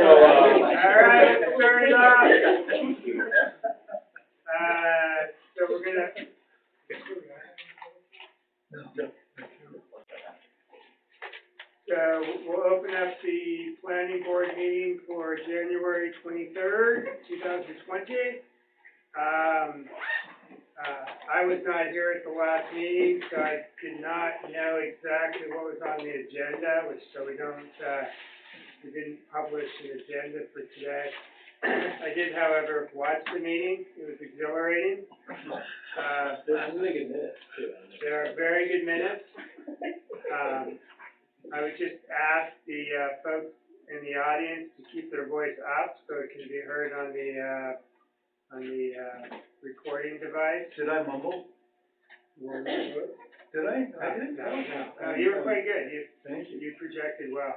right, let's start it off. So we're gonna. So we'll open up the planning board meeting for January 23rd, 2020. I was not here at the last meeting, so I did not know exactly what was on the agenda, so we didn't publish an agenda for today. I did, however, watch the meeting. It was exhilarating. There's really good minutes, too. There are very good minutes. I would just ask the folks in the audience to keep their voice up so it can be heard on the recording device. Did I mumble? Did I? I didn't. No, you were quite good. Thank you. You projected well.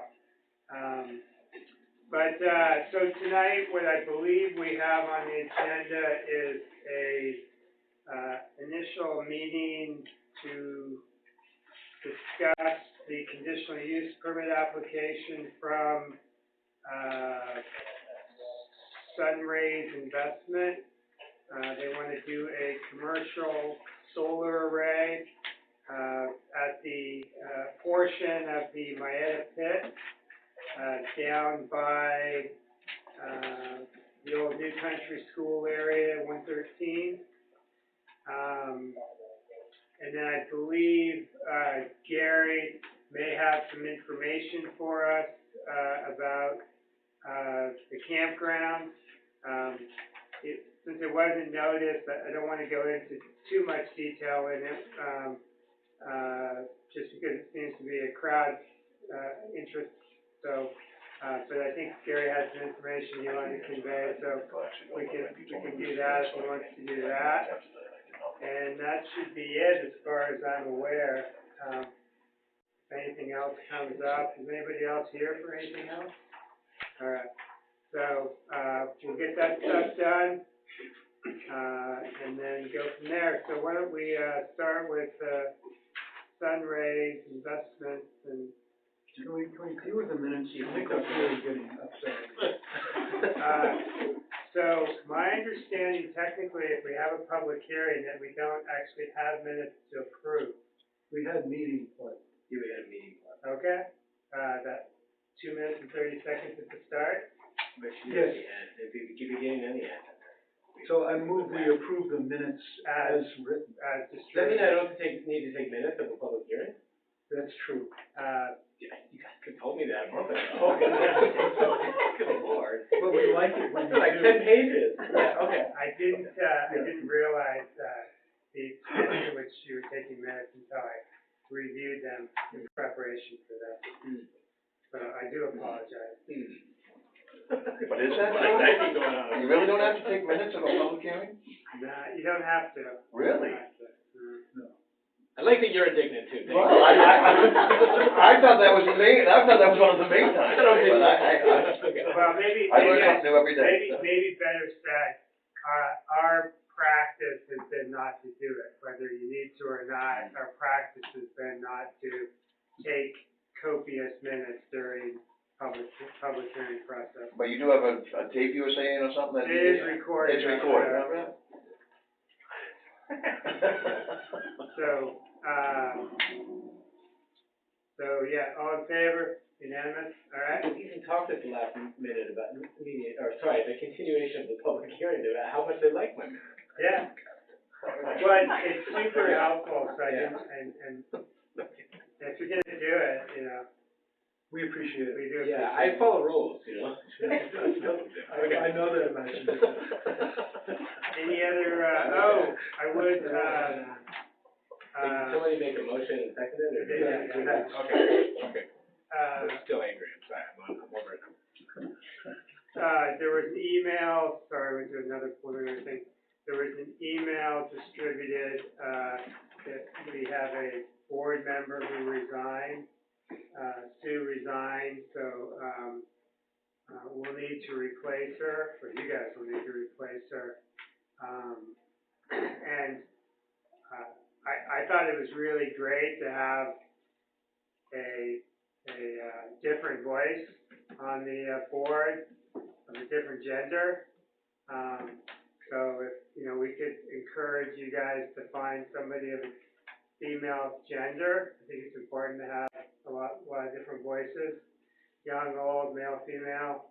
So tonight, what I believe we have on the agenda is a initial meeting to discuss the conditional use permit application from Sunrays Investment. They want to do a commercial solar array at the portion of the Maeda pit down by the old New Country School area, 113. And then I believe Gary may have some information for us about the campground. Since it wasn't noticed, I don't want to go into too much detail in it, just because it seems to be a crowd interest. So, but I think Gary has some information he wanted to convey, so we can do that if he wants to do that. And that should be it as far as I'm aware. If anything else comes up, is anybody else here for anything else? All right. So we'll get that stuff done and then go from there. So why don't we start with Sunrays Investments and. Can we deal with the minutes? I think that's really getting upset. So my understanding, technically, if we have a public hearing, that we don't actually have minutes to approve. We had meeting, but Yeah, we had a meeting. Okay. That 2 minutes and 30 seconds at the start. Yes. If you begin and the end. So I move we approve the minutes as written. Does that mean I don't need to take minutes of a public hearing? That's true. You guys could have told me that a month ago. Good Lord. But we like it when you like do. 10 pages. Yeah, okay. I didn't realize the extent to which you were taking minutes until I reviewed them in preparation for that. So I do apologize. But is that Like that thing going on. You really don't have to take minutes of a public hearing? Nah, you don't have to. Really? No. I like that you're indignant too. Well, I thought that was the main. I thought that was one of the main times. Well, maybe I learn something new every day. Maybe better said, our practice has been not to do it, whether you need to or not. Our practice has been not to take copious minutes during public hearing process. But you do have a tape you were saying or something? It is recorded. It's recorded. So yeah, all in favor? Unanimous? All right. We even talked at the last minute about the continuation of the public hearing about how much they like my minute. Yeah. But it's super helpful, so I didn't, and if you're gonna do it, We appreciate it. we do. Yeah, I follow rules, I know that about you. Any other, I would, Did somebody make a motion and second it, or did Yeah. Okay. I'm still angry, I'm sorry, I'm over it. there was an email, sorry, we do another preliminary thing. There was an email distributed, that we have a board member who resigned. Sue resigned, so, we'll need to replace her, or you guys will need to replace her. And, I thought it was really great to have a different voice on the board of a different gender. So if, we could encourage you guys to find somebody of a female gender. I think it's important to have a lot of different voices, young, old, male, female,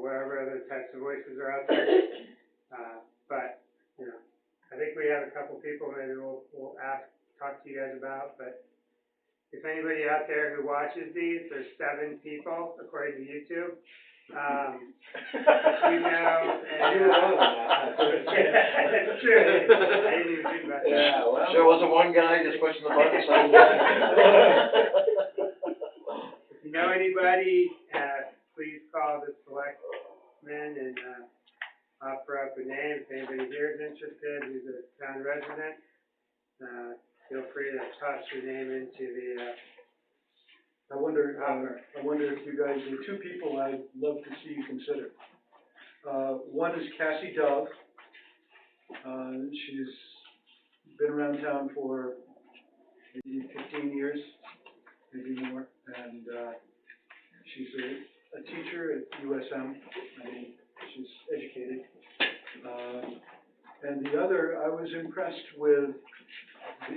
whatever other types of voices are out there. But, I think we have a couple people maybe we'll talk to you guys about, but if anybody out there who watches these, there's 7 people according to YouTube. And, that's true. I didn't even think about that. Yeah, well. Sure wasn't one guy just pushing the button, so. If you know anybody, please call the selectmen and, offer up a name. If anybody here is interested, who's a town resident, feel free to toss your name into the, I wonder if you guys, there are 2 people I'd love to see you consider. One is Cassie Dove. She's been around town for maybe 15 years, maybe more, and she's a teacher at USM. I mean, she's educated. And the other, I was impressed with her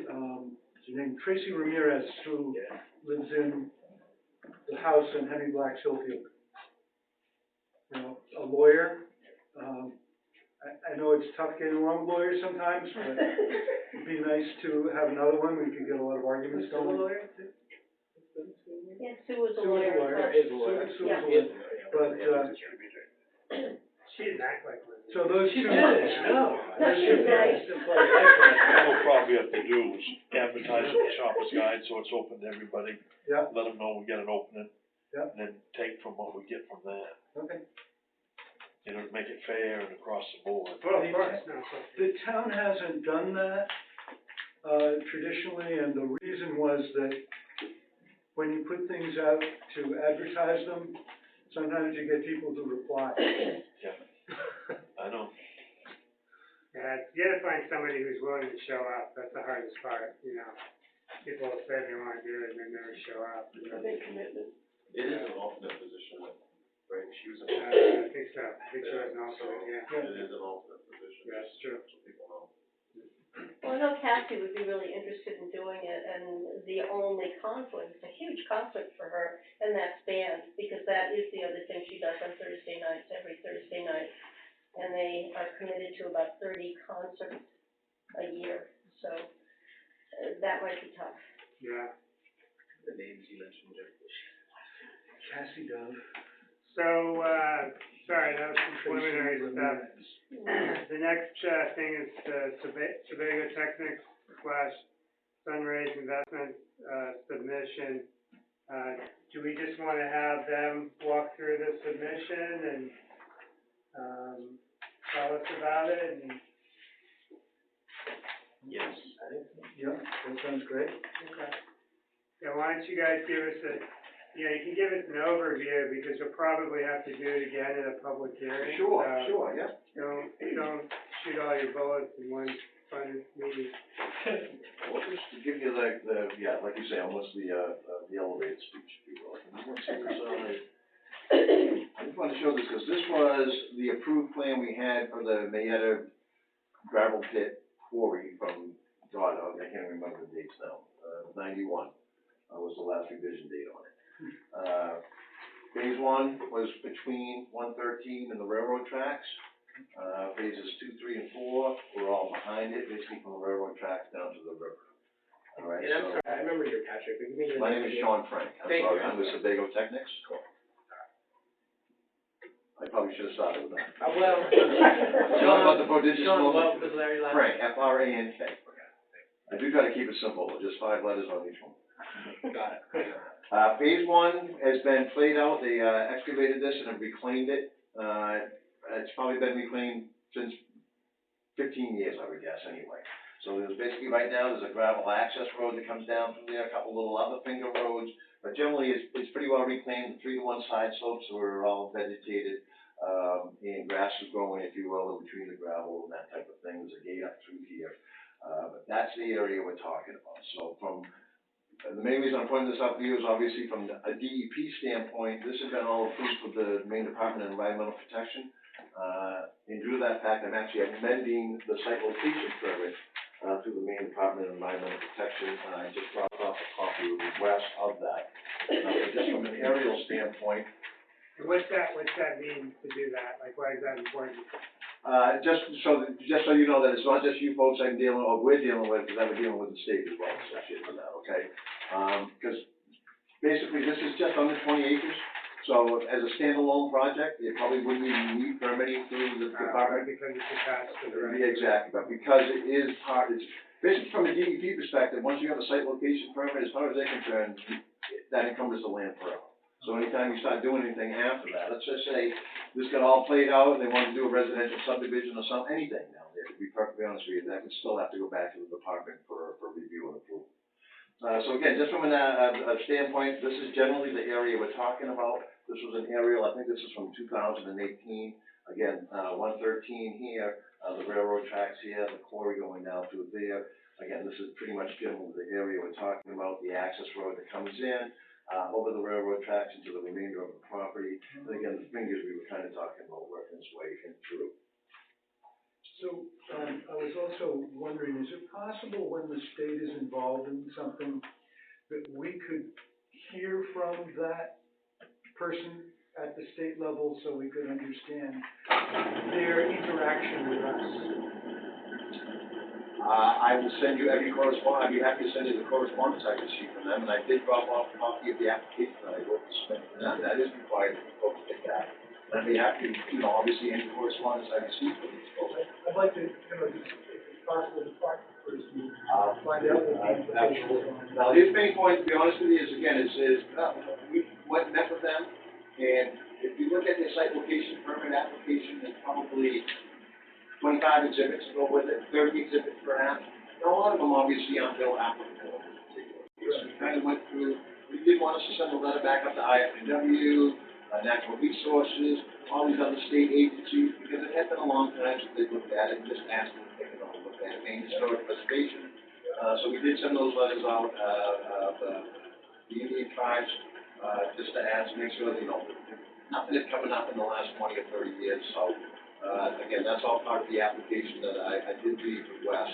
name, Tracy Ramirez, who lives in the house in Henry Black's Hillfield. A lawyer. I know it's tough getting along with lawyers sometimes, but it'd be nice to have another one. We could get a lot of arguments going. Yeah, Sue was a lawyer. Is a lawyer. Sue was a lawyer. But, she didn't act like one. so those 2. No. She's nice. What we'll probably have to do is advertise in the Shopper's Guide, so it's open to everybody. Yeah. Let them know we got an opening. Yeah. And then take from what we get from that. Okay. Make it fair and across the board. Well, of course, no. The town hasn't done that traditionally, and the reason was that when you put things out to advertise them, sometimes you get people to reply. Yeah. I know. Yeah, you gotta find somebody who's willing to show up. That's the hardest part, People will say they wanna do it and then never show up. A big commitment. It is an alternate position, right? She was I think so. I think she was an alternate, yeah. It is an alternate position. Yeah, that's true. So people know. Well, I know Cassie would be really interested in doing it, and the only conflict, it's a huge conflict for her, and that's band, because that is the other thing she does on Thursday nights, every Thursday night. And they are committed to about 30 concerts a year, so that might be tough. Yeah. The names you mentioned, Jeff. Cassie Dove. So, sorry, that was some preliminary stuff. The next thing is Sebago Technics / Sunrays Investments submission. Do we just want to have them walk through the submission and tell us about it? And Yes, I think so. Yeah, that sounds great. okay. Yeah, why don't you guys give us you can give us an overview, because you'll probably have to do it again at a public hearing. Sure, yeah. Don't shoot all your bullets in one fun meeting. Well, just to give you like you say, almost the elevated speech, if you will. I just want to show this, because this was the approved plan we had for the Mayetta gravel pit quarry from, I can't remember the dates now, 91, was the last revision date on it. Phase 1 was between 113 and the railroad tracks. Phases 2, 3, and 4 were all behind it, basically from the railroad tracks down to the river. All right, And I'm sorry, I remember you, Patrick, but give me your my name is Sean Frank. Thank you. I'm with Sebago Technics. Cool. I probably should have started with that. Well, Sean, about the prodigious Sean, moment. what was Larry last? Frank, F-R-A-N-K. I do try to keep it simple, just 5 letters on each one. Got it. Phase 1 has been played out. They excavated this and have reclaimed it. It's probably been reclaimed since 15 years, I would guess, anyway. So there's basically, right now, there's a gravel access road that comes down through there, a couple little other finger roads, but generally it's pretty well reclaimed. The 3-to-1 side slopes were all vegetated, and grass is growing, if you will, in between the gravel and that type of thing. There's a gate up through here. But that's the area we're talking about. So from the main reason I'm pointing this out to you is obviously from a DEP standpoint, this has been all approved with the Maine Department of Environmental Protection. And due to that fact, I'm actually amending the site location permit, through the Maine Department of Environmental Protection. I just dropped off a copy with West of that. But just from an aerial standpoint, And what's that mean to do that? Like, why is that important? just so you know that it's not just you folks I'm dealing, or we're dealing with, because I'm dealing with the state as well associated with that, okay? Because basically this is just under 20 acres, so as a standalone project, it probably wouldn't even need permitting through the department. Because it's attached to the rest. Yeah, exactly, but because it is part, it's, basically from a DEP perspective, once you have a site location permit, as far as they're concerned, that encumbers the land forever. So anytime you start doing anything after that, let's just say this got all played out and they wanted to do a residential subdivision or something, anything down there, to be perfectly honest with you, that would still have to go back to the department for review and approval. So again, just from a standpoint, this is generally the area we're talking about. This was an aerial, I think this is from 2018. Again, 113 here, the railroad tracks here, the quarry going down through there. Again, this is pretty much generally the area we're talking about, the access road that comes in, over the railroad tracks into the remainder of the property. And again, the fingers we were kind of talking about working its way in through. So, I was also wondering, is it possible when the state is involved in something that we could hear from that person at the state level so we could understand their interaction with us? I will send you every correspondence, I'd be happy to send you the correspondence I received from them, and I did drop off a copy of the application that I wrote this morning. That is required for folks to get that. And I'd be happy to, obviously, any correspondence I received from these folks. I'd like to, just if it's possible, to talk to the person, find out what the implications are. Now, his main point, to be honest with you, is again, we went and met with them, and if you look at their site location permit application, there's probably 25 exhibits to go with it, 30 exhibits perhaps. Now, a lot of them obviously aren't bill applicable. So we kind of went through, we did want us to send a letter back up to IFW, Natural Resources, all these other state agencies, because it had been a long time since they looked at it, and just asked them to take another look at it, Maine Historic Preservation. So we did send those letters out, the Indian tribes, just to ask, make sure, nothing is coming up in the last 20 or 30 years, so. Again, that's all part of the application that I did leave with Wes,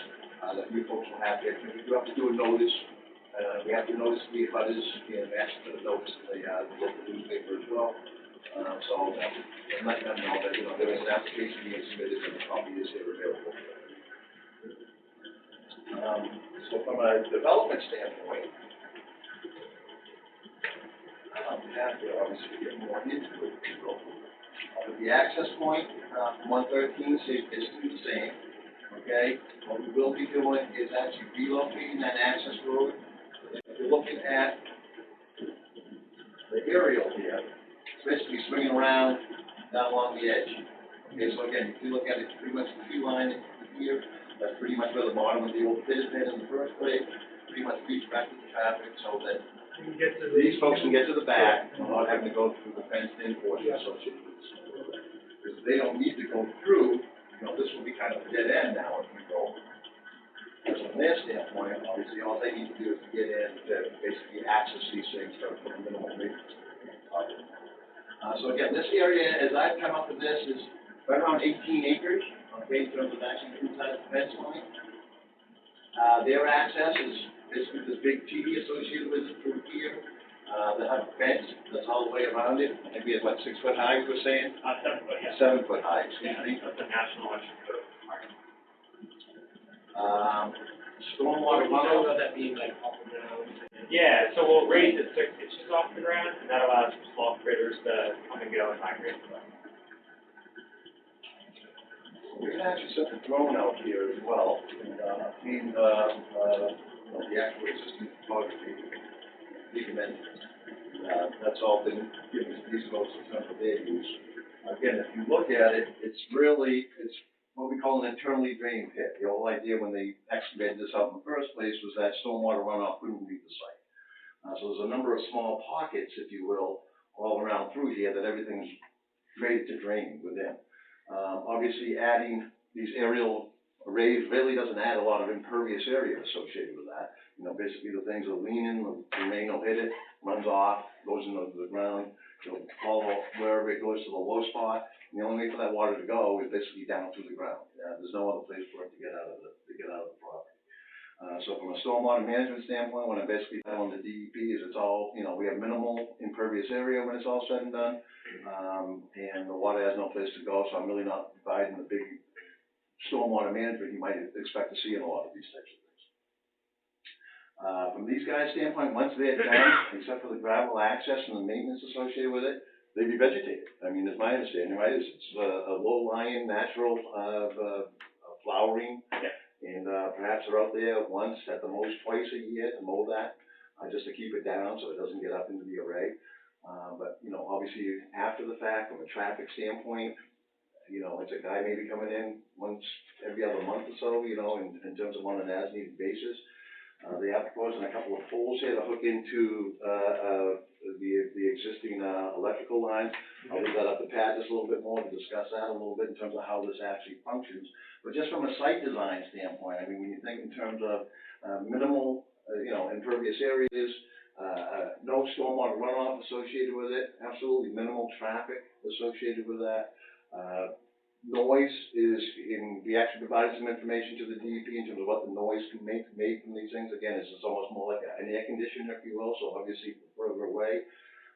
that you folks will have here. We do have to do a notice, we have to notice the abutters, and actually put a notice in the local newspaper as well. So, and let them know that, there is an application being submitted and a copy is here available. So from a development standpoint, I'm happy to obviously get more into it. With the access point, 113 stays basically the same, okay? What we will be doing is actually relocating that access road. If you're looking at the aerial here, it's basically swinging around down along the edge. Okay, so again, if you look at it, pretty much the tree line here, that's pretty much where the bottom of the old pit has been in the first place, pretty much feeds back to the traffic so that these folks can get to the back without having to go through the fenced-in portion associated with this. Because they don't need to go through, this will be kind of a dead end now if you go. Because from their standpoint, obviously, all they need to do is get in to basically access these things for a minimal maintenance. So again, this area, as I've come up with this, is right around 18 acres, okay, in terms of actually inside the fence line. Their access is basically this big TV associated with it through here. They have a fence that's all the way around it. I think we have, 6 foot high, we were saying? 7 foot, yeah. 7 foot high, excuse me. That's the national election code. Stormwater runoff. that being like off the ground? Yeah, so we'll raise it 6 inches off the ground, and that allows for small critters to come and go and migrate. We can actually set the drone out here as well, and, the actual existing topography, even then, that's all been given to these folks in terms of their use. Again, if you look at it, it's what we call an internally drained pit. The whole idea when they excavated this out in the first place was that stormwater runoff couldn't leave the site. So there's a number of small pockets, if you will, all around through here that everything's rated to drain within. Obviously, adding these aerial arrays really doesn't add a lot of impervious area associated with that. You know, basically the things are leaning, the rain will hit it, runs off, goes into the ground, it'll follow wherever it goes to the low spot. And the only way for that water to go is basically down through the ground. There's no other place for it to get out of the property. So from a stormwater management standpoint, what I'm basically telling the DEP is it's all, you know, we have minimal impervious area when it's all said and done. And the water has no place to go, so I'm really not providing the big stormwater management you might expect to see in a lot of these types of things. From these guys' standpoint, once they're done, except for the gravel access and the maintenance associated with it, they revegetate. I mean, it's my understanding, right, it's a low-lying, natural, flowering. Yeah. And, perhaps they're out there once, at the most twice a year to mow that, just to keep it down so it doesn't get up into the array. But, you know, obviously, after the fact, from a traffic standpoint, you know, it's a guy maybe coming in once every other month or so, you know, in terms of on an as-needed basis. They have proposing a couple of poles here to hook into, the existing, electrical lines. I'll leave that up to Pat just a little bit more to discuss that a little bit in terms of how this actually functions. But just from a site design standpoint, I mean, when you think in terms of, minimal, you know, impervious areas, no stormwater runoff associated with it, absolutely minimal traffic associated with that. Noise is we actually provided some information to the DEP in terms of what the noise can make from these things. Again, it's almost more like an air conditioner, if you will, so obviously further away.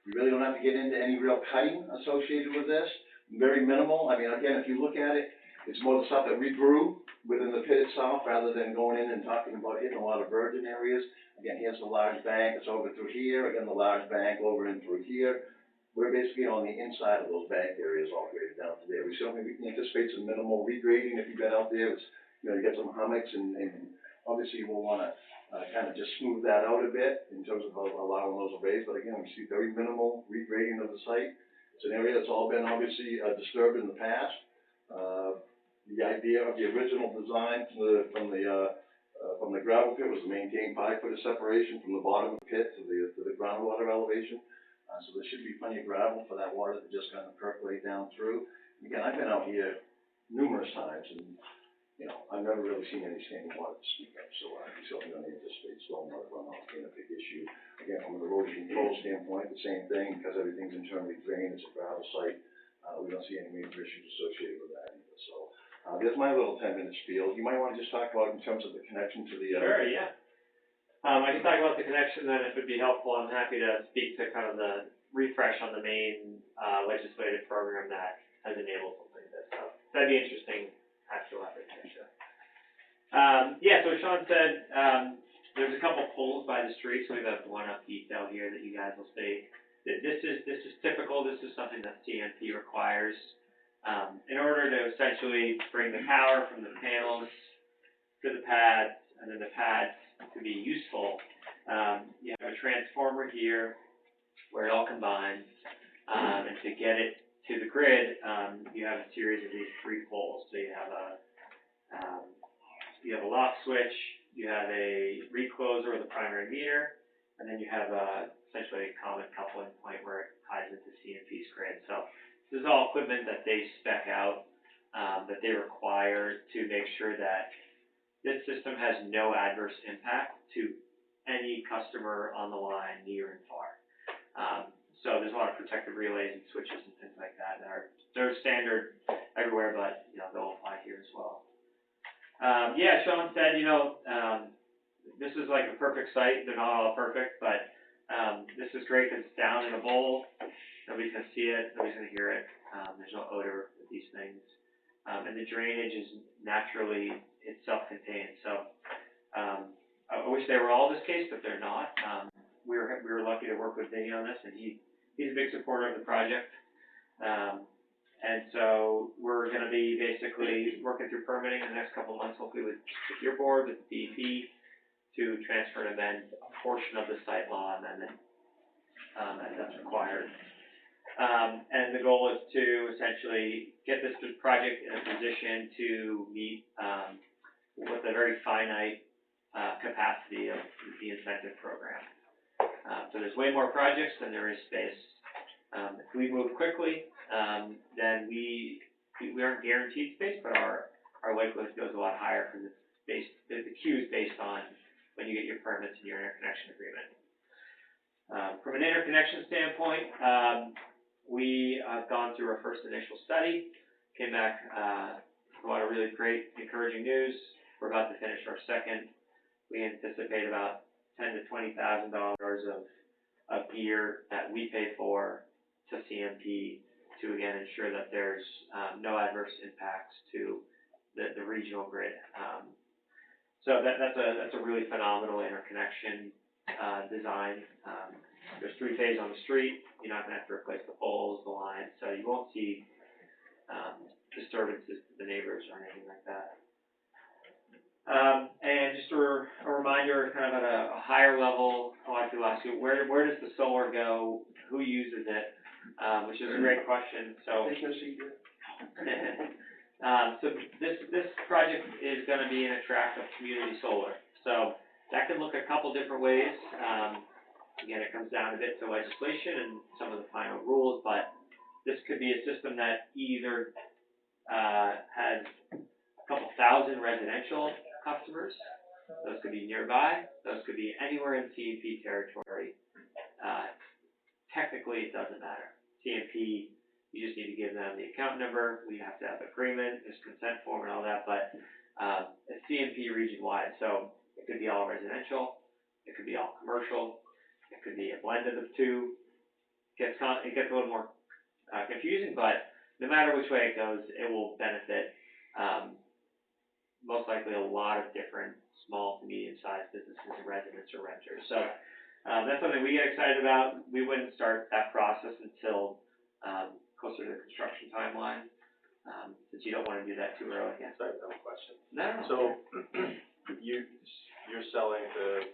We really don't have to get into any real cutting associated with this, very minimal. I mean, again, if you look at it, it's more the stuff that we grew within the pit itself rather than going in and talking about hitting a lot of virgin areas. Again, here's the large bank, it's over through here, again, the large bank over in through here. We're basically on the inside of those bank areas all graded down to there. We certainly anticipate some minimal regrading if you've been out there. It's, you know, you get some hummocks and obviously we'll want to kind of just smooth that out a bit in terms of allowing those arrays. But again, we see very minimal regrading of the site. It's an area that's all been obviously disturbed in the past. The idea of the original design from the gravel pit was to maintain 5 foot of separation from the bottom of the pit to the groundwater elevation. So there should be plenty of gravel for that water to just kind of percolate down through. Again, I've been out here numerous times and, you know, I've never really seen any standing water to speak of, so I certainly don't anticipate stormwater runoff being a big issue. Again, from an erosion control standpoint, the same thing, because everything's internally drained, it's a gravel site, we don't see any major issues associated with that either, so. There's my little 10-minute spiel. You might want to just talk about in terms of the connection to the, Sure, yeah. I can talk about the connection then if it'd be helpful. I'm happy to speak to kind of the refresh on the main, legislative program that has enabled something like this. So that'd be interesting, actual effort to show. Yeah, so Sean said, there's a couple poles by the street, so we have one up detail here that you guys will see. This is typical. This is something that CMP requires. In order to essentially bring the power from the panels to the pads, and then the pads to be useful, you have a transformer here where it all combines, and to get it to the grid, you have a series of these 3 poles. So you have a lock switch, you have a recloser with a primary meter, and then you have essentially a common coupling point where it ties into CMP's grid. So this is all equipment that they spec out, that they require to make sure that this system has no adverse impact to any customer on the line near and far. So there's a lot of protective relays and switches and things like that they're standard everywhere, but you know they'll apply here as well. Yeah, Sean said, you know, this is like a perfect site. They're not all perfect, but this is great because it's down in a bowl. Nobody's gonna see it. Nobody's gonna hear it. There's no odor with these things, and the drainage is naturally it's self-contained. So I wish they were all this case, but they're not. We were lucky to work with Vinny on this, and he's a big supporter of the project. And so we're going to be basically working through permitting in the next couple of months, hopefully with your board, with the DEP, to transfer and amend a portion of the site law amendment as that's required. And the goal is to essentially get this project in a position to meet with a very finite capacity of the incentive program. So there's way more projects than there is space. If we move quickly, then we aren't guaranteed space, but our likelihood goes a lot higher because it's the queue is based on when you get your permits and your interconnection agreement. From an interconnection standpoint, we have gone through our first initial study, came back, a lot of really great encouraging news. We're about to finish our second. We anticipate about $10,000 to $20,000 of gear that we pay for to CMP to again ensure that there's no adverse impacts to the regional grid. So that's a really phenomenal interconnection design. There's 3 phase on the street. You're not gonna have to replace the poles, the lines, so you won't see disturbances to the neighbors or anything like that. And just a reminder, kind of at a higher level, a lot of people ask you, where does the solar go? Who uses it? Which is a great question. So, so this project is going to be in a track of community solar. So that can look a couple different ways. Again, it comes down a bit to legislation and some of the final rules, but this could be a system that either has a couple thousand residential customers. Those could be nearby. Those could be anywhere in CMP territory. Technically, it doesn't matter. CMP, you just need to give them the account number. We have to have agreement, there's consent form and all that, but it's CMP region-wide. So it could be all residential. It could be all commercial. It could be a blend of the two. It gets a little more confusing, but no matter which way it goes, it will benefit most likely a lot of different small to medium-sized businesses and residents or renters. So that's something we get excited about. We wouldn't start that process until closer to the construction timeline, since you don't want to do that too early. Yeah. Sorry, no question. No. So you're selling to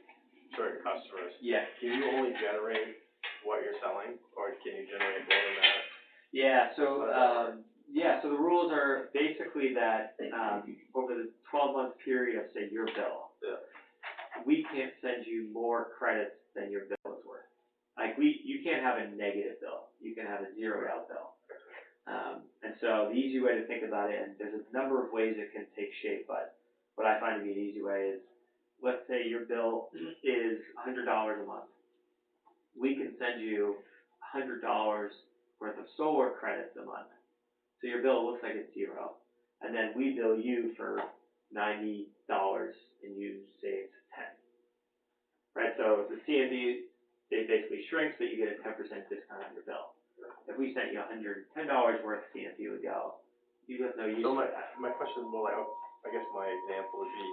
certain customers. Yeah. Can you only generate what you're selling, or can you generate more than that? Yeah. So the rules are basically that over the 12-month period of say your bill, we can't send you more credits than your bill is worth. Like you can't have a negative bill. You can have a zeroed out bill. And so the easy way to think about it, and there's a number of ways it can take shape, but what I find to be an easy way is, let's say your bill is $100 a month. We can send you $100 worth of solar credits a month. So your bill looks like it's zero. And then we bill you for $90 and you say it's 10. Right? So the CMB, it basically shrinks, but you get a 10% discount on your bill. If we sent you $110 worth, CMP would go, you have no use for that. My question is more like, I guess my example would be,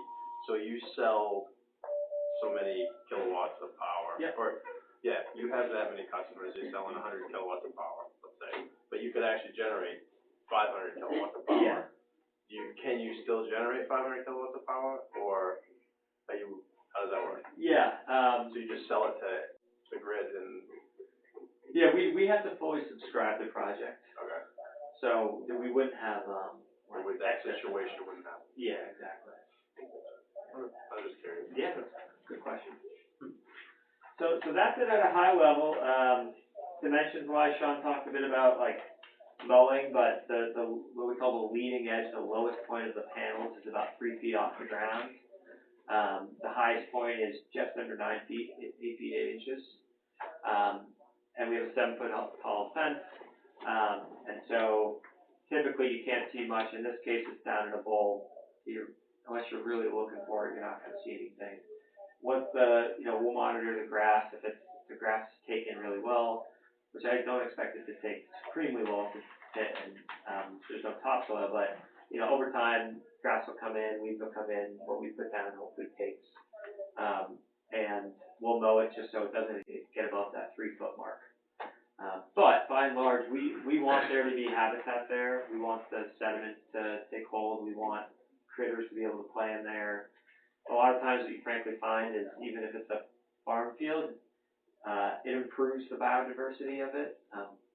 so you sell so many kilowatts of power. Yeah. Or, yeah, you have that many customers, you're selling 100 kilowatts of power, let's say. But you could actually generate 500 kilowatts of power. Yeah. Can you still generate 500 kilowatts of power, or how does that work? Yeah. So you just sell it to the grid and. Yeah, we have to fully subscribe the project. Okay. So we wouldn't have, Or with that situation wouldn't happen? Yeah, exactly. I was just curious. Yeah, that's a good question. So that's it at a high level. Dimensions wise, Sean talked a bit about like mowing, but the what we call the leading edge, the lowest point of the panels is about 3 feet off the ground. The highest point is just under 9 feet, 8 feet 8 inches. And we have a 7-foot tall fence. And so typically you can't see much. In this case, it's down in a bowl. Unless you're really looking for it, you're not going to see anything. Once we'll monitor the grass. If the grass is taken really well, which I don't expect it to take supremely well to hit, and there's no topsoil, but over time, grass will come in, weeds will come in, what we put down hopefully takes. And we'll mow it just so it doesn't get above that 3-foot mark. But by and large, we want there to be habitat there. We want the sediment to take hold. We want critters to be able to play in there. A lot of times what you frankly find is even if it's a farm field, it improves the biodiversity of it.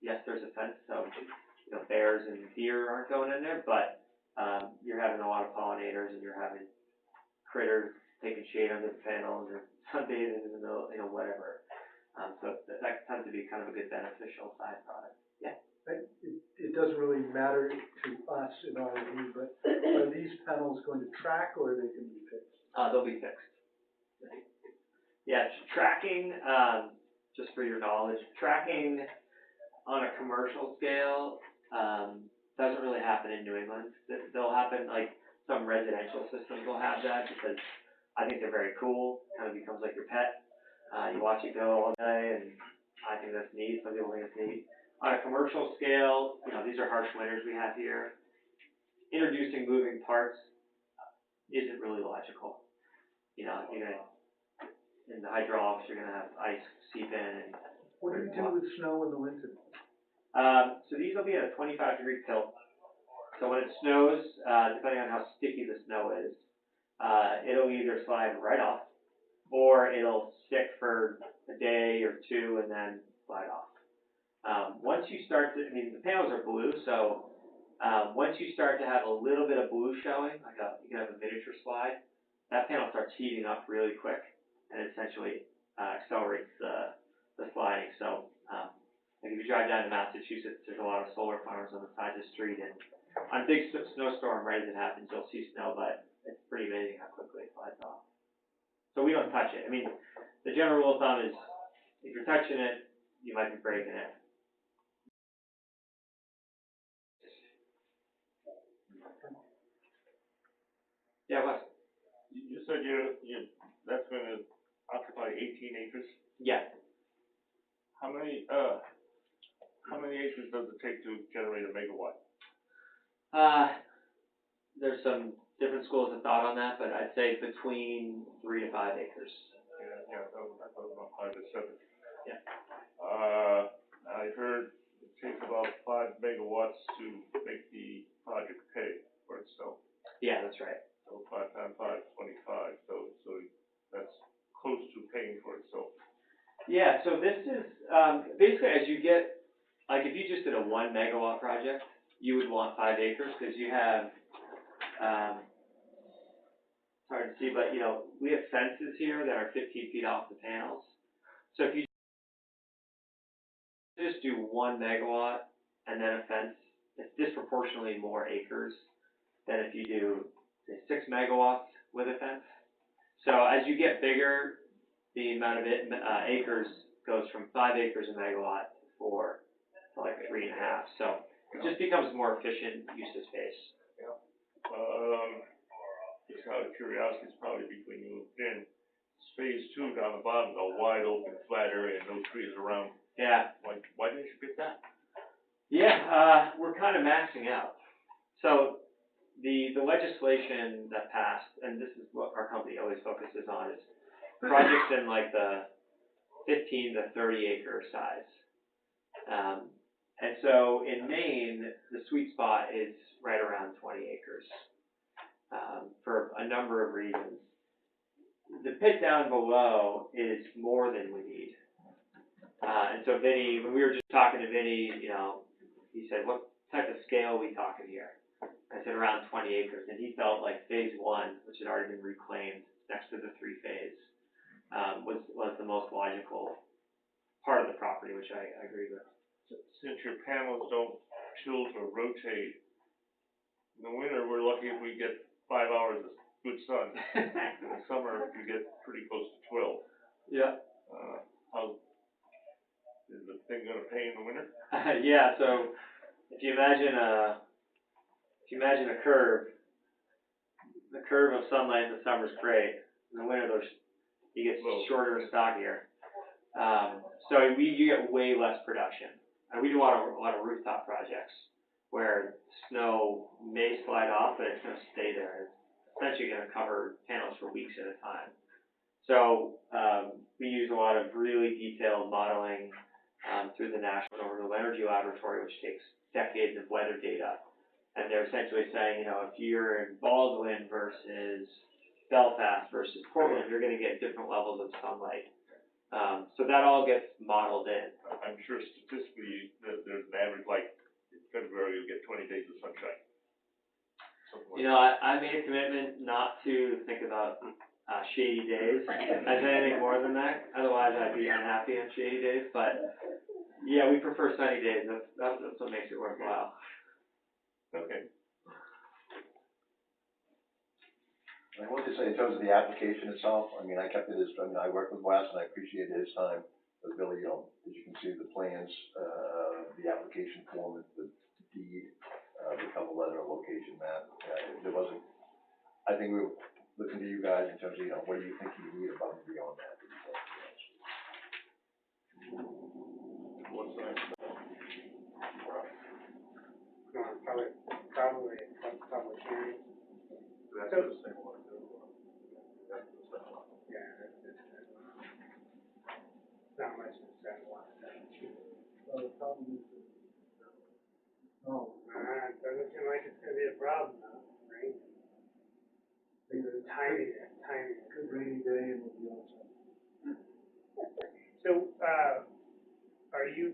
Yes, there's a fence, so bears and deer aren't going in there, but you're having a lot of pollinators and you're having critters taking shade under the panels or sunbathing in the middle, whatever. So that tends to be kind of a good beneficial side product. Yeah. It doesn't really matter to us in our view, but are these panels going to track or are they going to be fixed? They'll be fixed. Yeah, tracking, just for your knowledge, tracking on a commercial scale, doesn't really happen in New England. They'll happen, like, some residential systems will have that, because I think they're very cool, kind of becomes like your pet. You watch it go all day, and I think that's neat, some people think it's neat. On a commercial scale, you know, these are harsh winters we have here. Introducing moving parts isn't really logical. You know, you're gonna, in the hydraulics, you're gonna have ice seep in and. What do you do with snow in the winter? So these will be at a 25-degree tilt. So when it snows, depending on how sticky the snow is, it'll either slide right off, or it'll stick for a day or two and then slide off. Once you start to, I mean, the panels are blue, so once you start to have a little bit of blue showing, like you can have a miniature slide, that panel starts heating up really quick, and essentially accelerates the sliding. So, like if you drive down to Massachusetts, there's a lot of solar farms on the side of the street, and on a big snowstorm, right as it happens, you'll see snow, but it's pretty amazing how quickly it slides off. So we don't touch it. I mean, the general rule of thumb is, if you're touching it, you might be breaking it. Yeah, Wes? You said that's gonna occupy 18 acres? Yeah. How many acres does it take to generate a megawatt? There's some different schools of thought on that, but I'd say between 3 to 5 acres. Yeah, I thought about 5 to 7. Yeah. I heard it takes about 5 megawatts to make the project pay for itself. Yeah, that's right. So 5 times 5 is 25, so that's close to paying for itself. Yeah, so this is, basically as you get, like if you just did a 1 megawatt project, you would want 5 acres, because you have, it's hard to see, but you know, we have fences here that are 15 feet off the panels. So if you just do 1 megawatt and then a fence, it's disproportionately more acres than if you do, say, 6 megawatts with a fence. So as you get bigger, the amount of acres goes from 5 acres a megawatt to 4 to like 3.5. So it just becomes more efficient use of space. Yeah. Just out of curiosity, it's probably between you and Jen. Phase 2 down the bottom, a wide open flat area and no trees around. Yeah. Why didn't you get that? Yeah, we're kind of maxing out. So the legislation that passed, and this is what our company always focuses on, is projects in like the 15 to 30 acre size. And so in Maine, the sweet spot is right around 20 acres for a number of reasons. The pit down below is more than we need. And so Vinny, when we were just talking to Vinny, you know, he said, what type of scale are we talking here? I said around 20 acres, and he felt like phase 1, which had already been reclaimed next to the 3 phase, was the most logical part of the property, which I agree with. Since your panels don't tilt or rotate, in the winter we're lucky if we get 5 hours of good sun. In the summer you get pretty close to 12. Yeah. How is the thing gonna pay in the winter? Yeah. So if you imagine a curve, the curve of sunlight in the summer is great. In the winter, you get shorter and stockier. So you get way less production. And we do a lot of rooftop projects where snow may slide off, but it's going to stay there. It's essentially going to cover panels for weeks at a time. So we use a lot of really detailed modeling through the National Renewable Energy Laboratory, which takes decades of weather data. And they're essentially saying, you know, if you're in Baldwin versus Belfast versus Portland, you're going to get different levels of sunlight. So that all gets modeled in. I'm sure statistically there's an average, like in February you'll get 20 days of sunshine. You know, I made a commitment not to think about shady days as anything more than that. Otherwise I'd be unhappy on shady days. But yeah, we prefer sunny days. That's what makes it worthwhile. Okay. I want to say, in terms of the application itself, I mean, I kept it as, I mean, I worked with Wes and I appreciated his time, but Billy, as you can see, the plans, the application form, the deed, the cover letter, location map, there wasn't, I think we were looking to you guys in terms of, what do you think you need above and beyond that? What's the next step? No, probably public hearing. That's the same one, too. That's the same one. Yeah, not much to say. Well, the problem is that, It doesn't seem like it's gonna be a problem though, right? The timing. good rainy day and we'll be all set. So, are you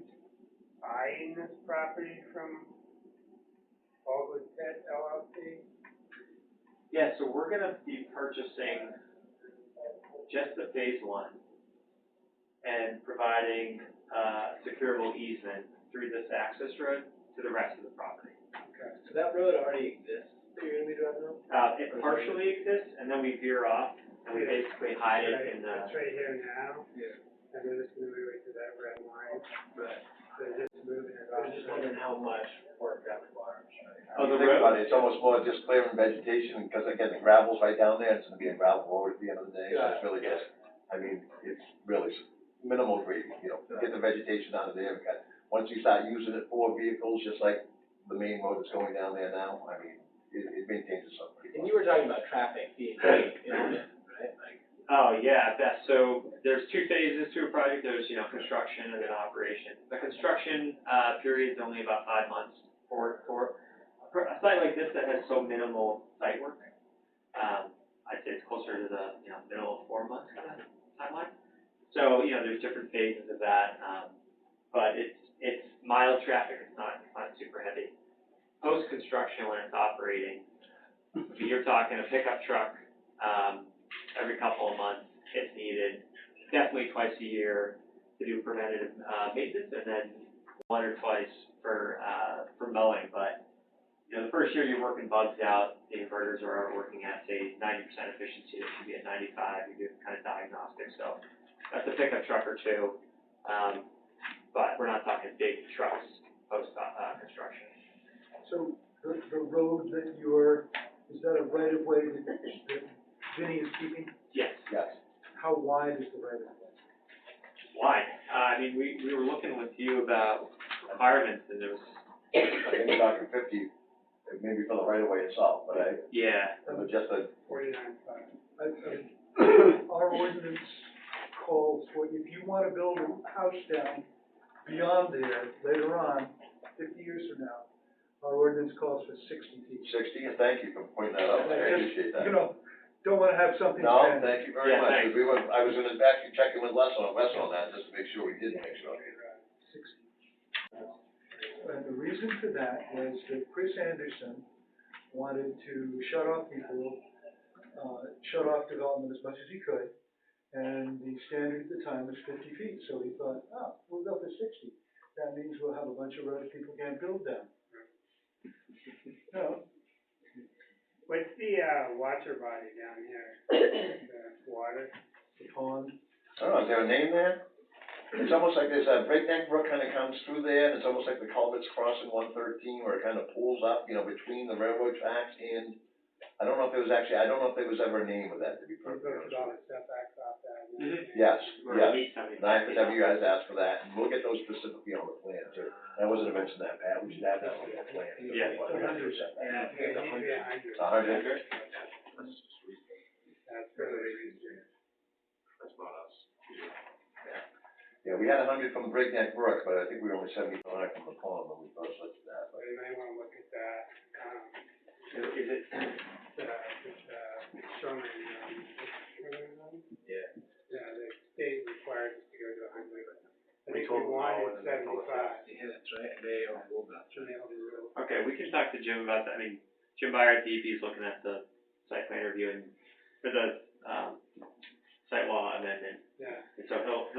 buying this property from Baldwin Pet LLC? Yeah, so we're gonna be purchasing just the phase one and providing, securable easement through this access road to the rest of the property. Okay. So that road already exists that you're gonna be driving on? It partially exists, and then we veer off, and we basically hide it in the, It's right here now, Yeah. and then it's gonna move it to that red line, Right. so just moving it I off. was just wondering how much work that requires, right? oh, the Think about road, it, it's almost more just clearing vegetation, because again, the gravel's right down there, it's gonna be a gravel road at the end of the day, so it's really just, I mean, it's really minimal grading, get the vegetation out of there, because once you start using it for vehicles, just like the main road that's going down there now, I mean, it maintains itself pretty And well. you were talking about traffic being intermittent, right? Like, oh, yeah, that's, so there's two phases to a project, there's, construction and then operation. The construction, period is only about 5 months for a site like this that has so minimal site work. I'd say it's closer to the, middle of 4 months kind of timeline. So, there's different phases of that, but it's mild traffic, it's not super heavy. Post-construction, when it's operating, you're talking a pickup truck, every couple of months, if needed, definitely twice a year to do preventative, maintenance, and then 1 or twice for mowing, but, the first year you're working bugs out, the inverters are working at, say, 90% efficiency, it should be at 95, you're doing kind of diagnostics, so that's a pickup truck or two, but we're not talking big trucks post-construction. So the road that is that a right of way that Vinnie is keeping? Yes. Yes, How wide is the right of way? Why? I mean, we were looking with you about environments, and there was, I think we're talking 50, maybe for the right of way itself, but yeah, it was just a, 49.5. Our ordinance calls for, if you wanna build a house down beyond there later on, 50 years from now, our ordinance calls for 60 feet. 60, and thank you for pointing that out, I appreciate that. Don't wanna have something No, stand. thank you very Yeah, much, thanks. 'cause I was gonna actually check in with Wes on that, just to make sure we did make sure. 60. And the reason for that was that Chris Anderson wanted to shut off development as much as he could, and the standard at the time was 50 feet, so he thought, we'll go for 60. That means we'll have a bunch of roads people can't build down. No, What's the, water body down here? The water? the pond, I don't know, is there a name there? It's almost like there's a breakneck brook kind of comes through there, and it's almost like the culvert's crossing 113, where it kind of pulls up, between the railroad tracks and, I don't know if there was ever a name of that, to be We perfectly looked honest at all with the setbacks off that. Mhm. and you. Yes, we're yes. at least 75 And I have to feet have off. you guys ask for that, and we'll get those specifically on the plan too. I wasn't to mention that, Pat, we should add that on the plan. Yeah. What we have to set that. yeah, I think It it's needs to be 100. 100. 100? That's really easy. That's not us. Yeah, we had 100 from the breakneck brook, but I think we were only 75 from the pond when we first looked at that. So you may wanna look at that, Is it, shoreline, Yeah. yeah, the state requires us to go to 100. I We think told we them no, wanted and then they told us 75. Yeah, that's right, and they overruled that. And they overruled. okay, we can talk to Jim about that, I mean, Jim Byer at DEP is looking at the site plan review and, for the, site law amendment, Yeah. and so he'll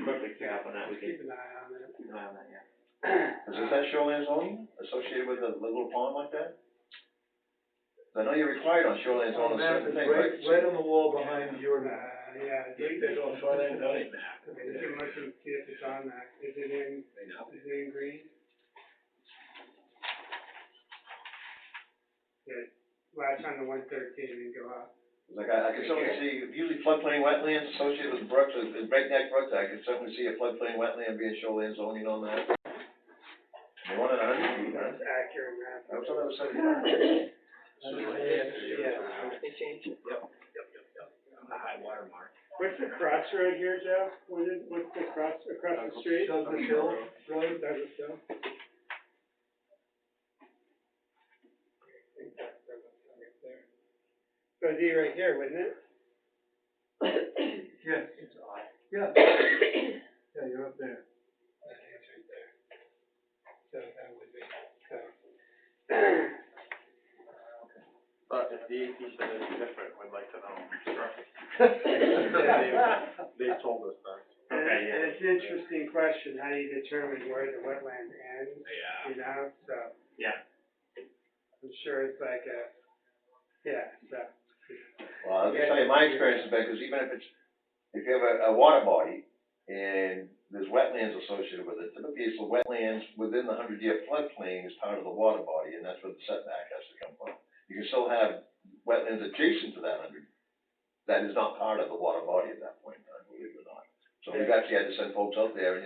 quickly pick up on that, we Just can keep an eye on it. keep an eye on that, yeah. Is that shoreline zoning associated with a little pond like that? I know you're required on shoreline Oh, zone on map certain is things, right, like. right on the wall behind your map. Yeah, There's no shoreline zoning map. okay, you can look and see if it's on that, is it in green? Good, latch on to 113 and go up. Like, I can certainly see, usually floodplain wetlands associated with brooks, with breakneck brooks, I can certainly see a floodplain wetland being shoreline zoning on that. They want it 100 feet, huh? That's accurate map. I thought that was 75. They changed it. Yep. The high water mark. What's the crossroad here, Joe? What's the across the street? Douglas Hill Road. Douglas Hill. I think that's Douglas Hill right there. So it'd be right here, wouldn't it? Yeah. Yeah. Yeah, you're up there. Okay, it's right there. So that would be, so. But if DEP said it's different, we'd like to know. Sure. They've told us that. Okay, yeah. And it's an interesting question, how do you determine where the wetland ends? Yeah. You know, so. Yeah. I'm sure it's like a, yeah, so. Well, I'll just tell you, my experience has been, because even if you have a water body, and there's wetlands associated with it, typically it's the wetlands within the 100-year floodplain is part of the water body, and that's where the setback has to come from. You can still have wetlands adjacent to that 100, that is not part of the water body at that point in time, believe it or not. So we've actually had to send folks out there and,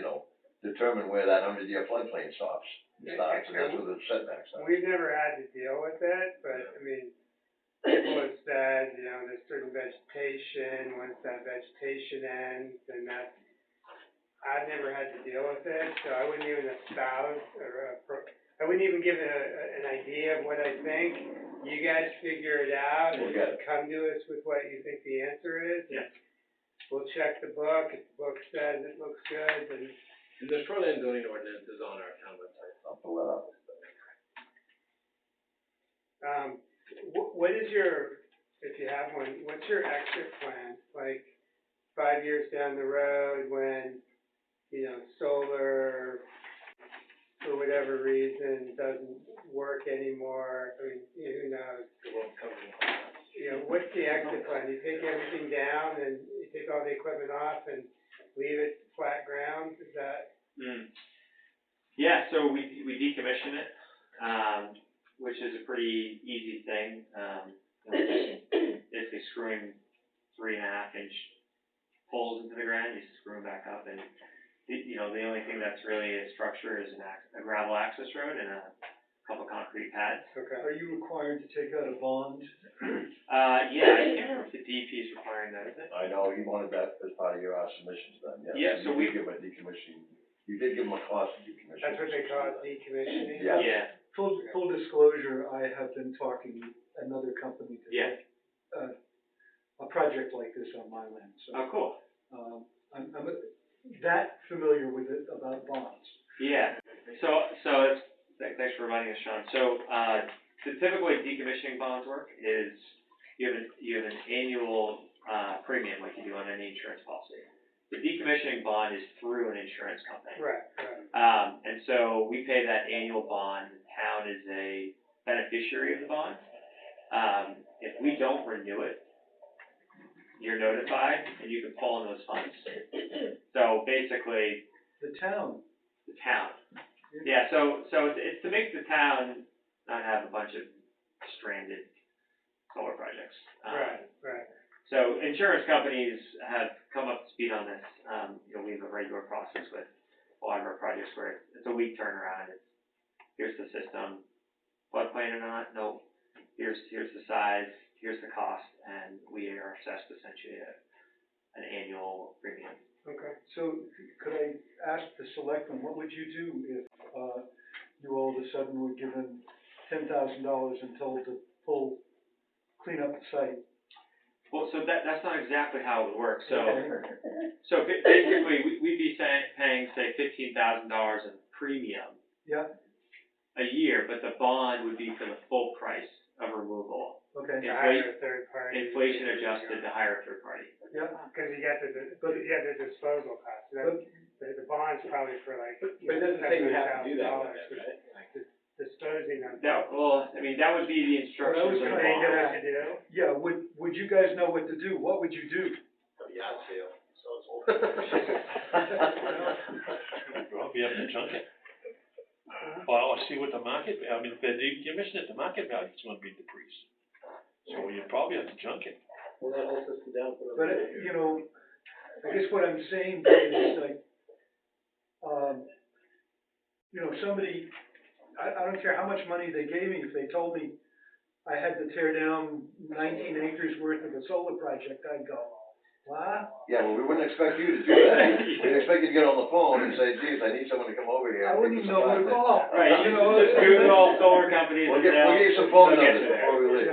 determine where that 100-year floodplain starts, and that's where the setbacks are. We've never had to deal with it, but, I mean, people have said, there's certain vegetation, once that vegetation ends, then that's, I've never had to deal with it, so I wouldn't even espouse, I wouldn't even give an idea of what I think. You guys figure it out, and We'll get it. come to us with what you think the answer is. Yeah. We'll check the book, if the book says it looks good, then. And the shoreline zoning ordinance is on our town website. I'll pull that up. What is your, if you have one, what's your exit plan? Like, 5 years down the road when, solar, for whatever reason, doesn't work anymore, I mean, who knows? It won't cover it. What's the exit plan? You take everything down and you take all the equipment off and leave it flat ground, is that? Yeah, so we decommission it, which is a pretty easy thing. Basically screwing 3.5-inch holes into the ground, you screw them back up, and the only thing that's really a structure is a gravel access road and a couple concrete pads. Okay. Are you required to take out a bond? Yeah, I can't remember if the DEP is requiring that, is it? I know, you wanted that as part of your submissions then, yes. Yeah, so you did give them a decommissioning, you did give them a cost of decommissioning. That's what they call it, decommissioning? Yeah. Yeah, Full disclosure, I have been talking to another company to Yeah. make a project like this on my land, so. oh, cool. I'm that familiar with it about bonds. Yeah, so thanks for reminding us, Sean. So, the typical way decommissioning bonds work is you have an annual, premium like you do on any insurance policy. The decommissioning bond is through an insurance company. Right. And so we pay that annual bond, the town is a beneficiary of the bond. If we don't renew it, you're notified and you can pull in those funds. So basically, The town. the town. Yeah, so it's to make the town not have a bunch of stranded solar projects. Right. So insurance companies have come up to speed on this. We have a regular process with a lot of our projects where it's a week turnaround. It's, here's the system, floodplain or not, no. Here's the size, here's the cost, and we are assessed essentially an annual premium. Okay. So could I ask the selectmen, what would you do if, you all of a sudden were given $10,000 and told to clean up the site? Well, so that's not exactly how it would work. So, Okay. so basically, we'd be paying, say, $15,000 in premium Yeah, a year, but the bond would be for the full price of removal. okay, To hire a third party. Inflation adjusted to hire a third party. yeah, Because you got the disposal cost, the bond's probably for like. But it doesn't say you have to do that with $700,000, it, right? Like, Disposing of I mean, that would be the instructions Well, of that the was What are you bond. gonna do? Yeah, would you guys know what to do? What would you do? A yard sale, so it's. Well, we have to junk it. Well, I see what the market, I mean, if they're decommissioning it, the market value is gonna be decreased. So you probably have to junk it. Well, that whole system down for But, you know, I guess what I'm saying, Dave, is like, you know, somebody, I don't care how much money they gave me, if they told me I had to tear down 19 acres worth of a solar project, I'd go, what? Yeah, well, we wouldn't expect you to do that. We'd expect you to get on the phone and say, geez, I need someone to come over here. I and wouldn't take even this know who to apart." call. Right, You you know, just Google solar companies. We'll and get they'll- you some phone they'll get numbers you there. before we leave.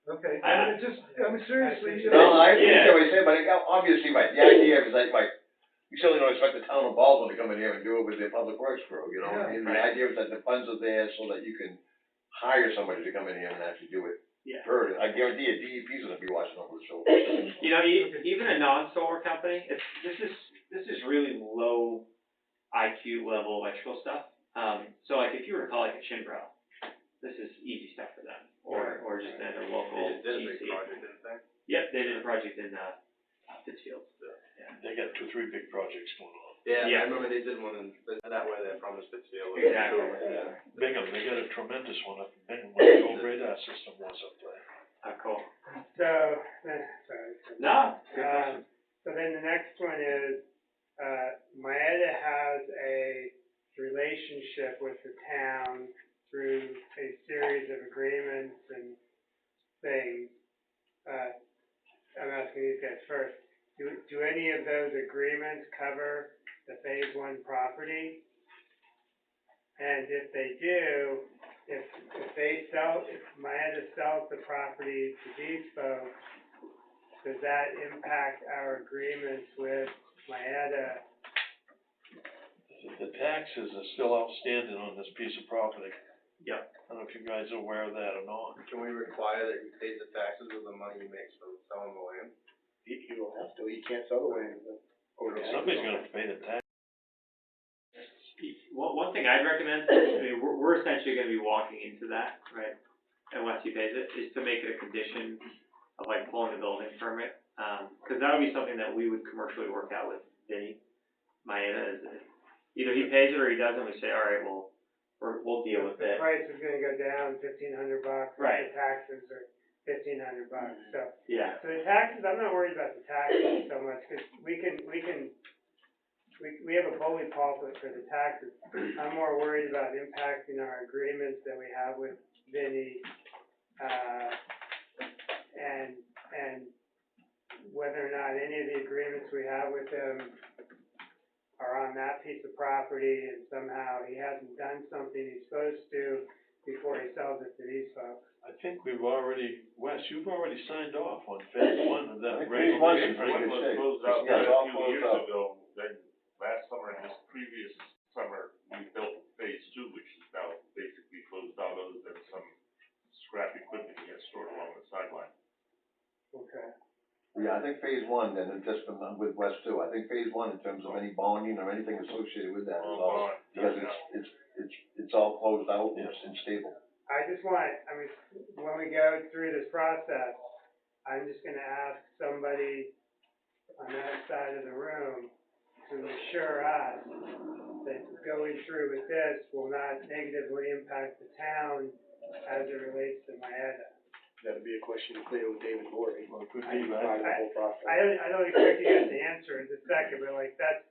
Okay, I mean, just, I mean, seriously, you No, know. I appreciate what you're saying, but obviously, right, the idea is like, you certainly don't expect the town of Baldwin to come in here and do it with their public works crew, you know? Yeah. I mean, the idea is that the funds are there so that you can hire somebody to come in here and actually do it. Yeah. Heard, I guarantee you, DEP's gonna be watching over the show. You know, even a non-solar company, this is really low IQ level electrical stuff. So like if you were to call like a Chinbro, this is easy stuff for them, or just another local They just did a big GC. project, didn't they? Yep, they did a project in, Pittsfield. They got 2, 3 big projects going on. Yeah, Yeah. I remember they did one in, that way there from Pittsfield. Exactly. Yeah. Bingham, they got a tremendous one up in Bingham, where the old radar system was up there. Cool. So, sorry. No, good question. So then the next one is, Maeda has a relationship with the town through a series of agreements and things. I'm asking these guys first, do any of those agreements cover the phase 1 property? And if they do, if Maeda sells the property to these folks, does that impact our agreements with Maeda? The taxes are still outstanding on this piece of property. Yep. I don't know if you guys are aware of that or not. Can we require that he pays the taxes with the money he makes from selling the land? He don't have to, he can't sell the land. Somebody's gonna pay the tax. One thing I'd recommend, I mean, we're essentially gonna be walking into that, right? Unless he pays it, is to make it a condition of like pulling the building permit. Cause that would be something that we would commercially work out with Vinny Maeda, is either he pays it or he doesn't, we say, all right, well, we'll deal with The it. price is gonna go down $1,500, Right. the taxes are $1,500, so. Yeah. So the taxes, I'm not worried about the taxes so much, cause we have a bully pulpit for the taxes. I'm more worried about impacting our agreements that we have with Vinny, and whether or not any of the agreements we have with him are on that piece of property, and somehow he hasn't done something he's supposed to before he sells it to these folks. I think we've already, Wes, you've already signed off on phase 1 of that. I think phase one's in regulation. pretty One good was shape. closed out Yeah, quite it's a all few closed years out. ago, then last summer and this previous summer, we built phase 2, which is now basically closed out, other than some scrap equipment he has stored along the sideline. Okay. Yeah, I think phase 1, and then just with West too, I think phase 1 in terms of any bonding or anything associated with that is all, because it's all closed out and stable. I just want, I mean, when we go through this process, I'm just gonna ask somebody on that side of the room to assure us that going through with this will not negatively impact the town as it relates to Maeda. That'd be a question to clear with David Morey. Well, it could be, right? Part of the whole process. I don't expect you guys to answer in a second, but like, that's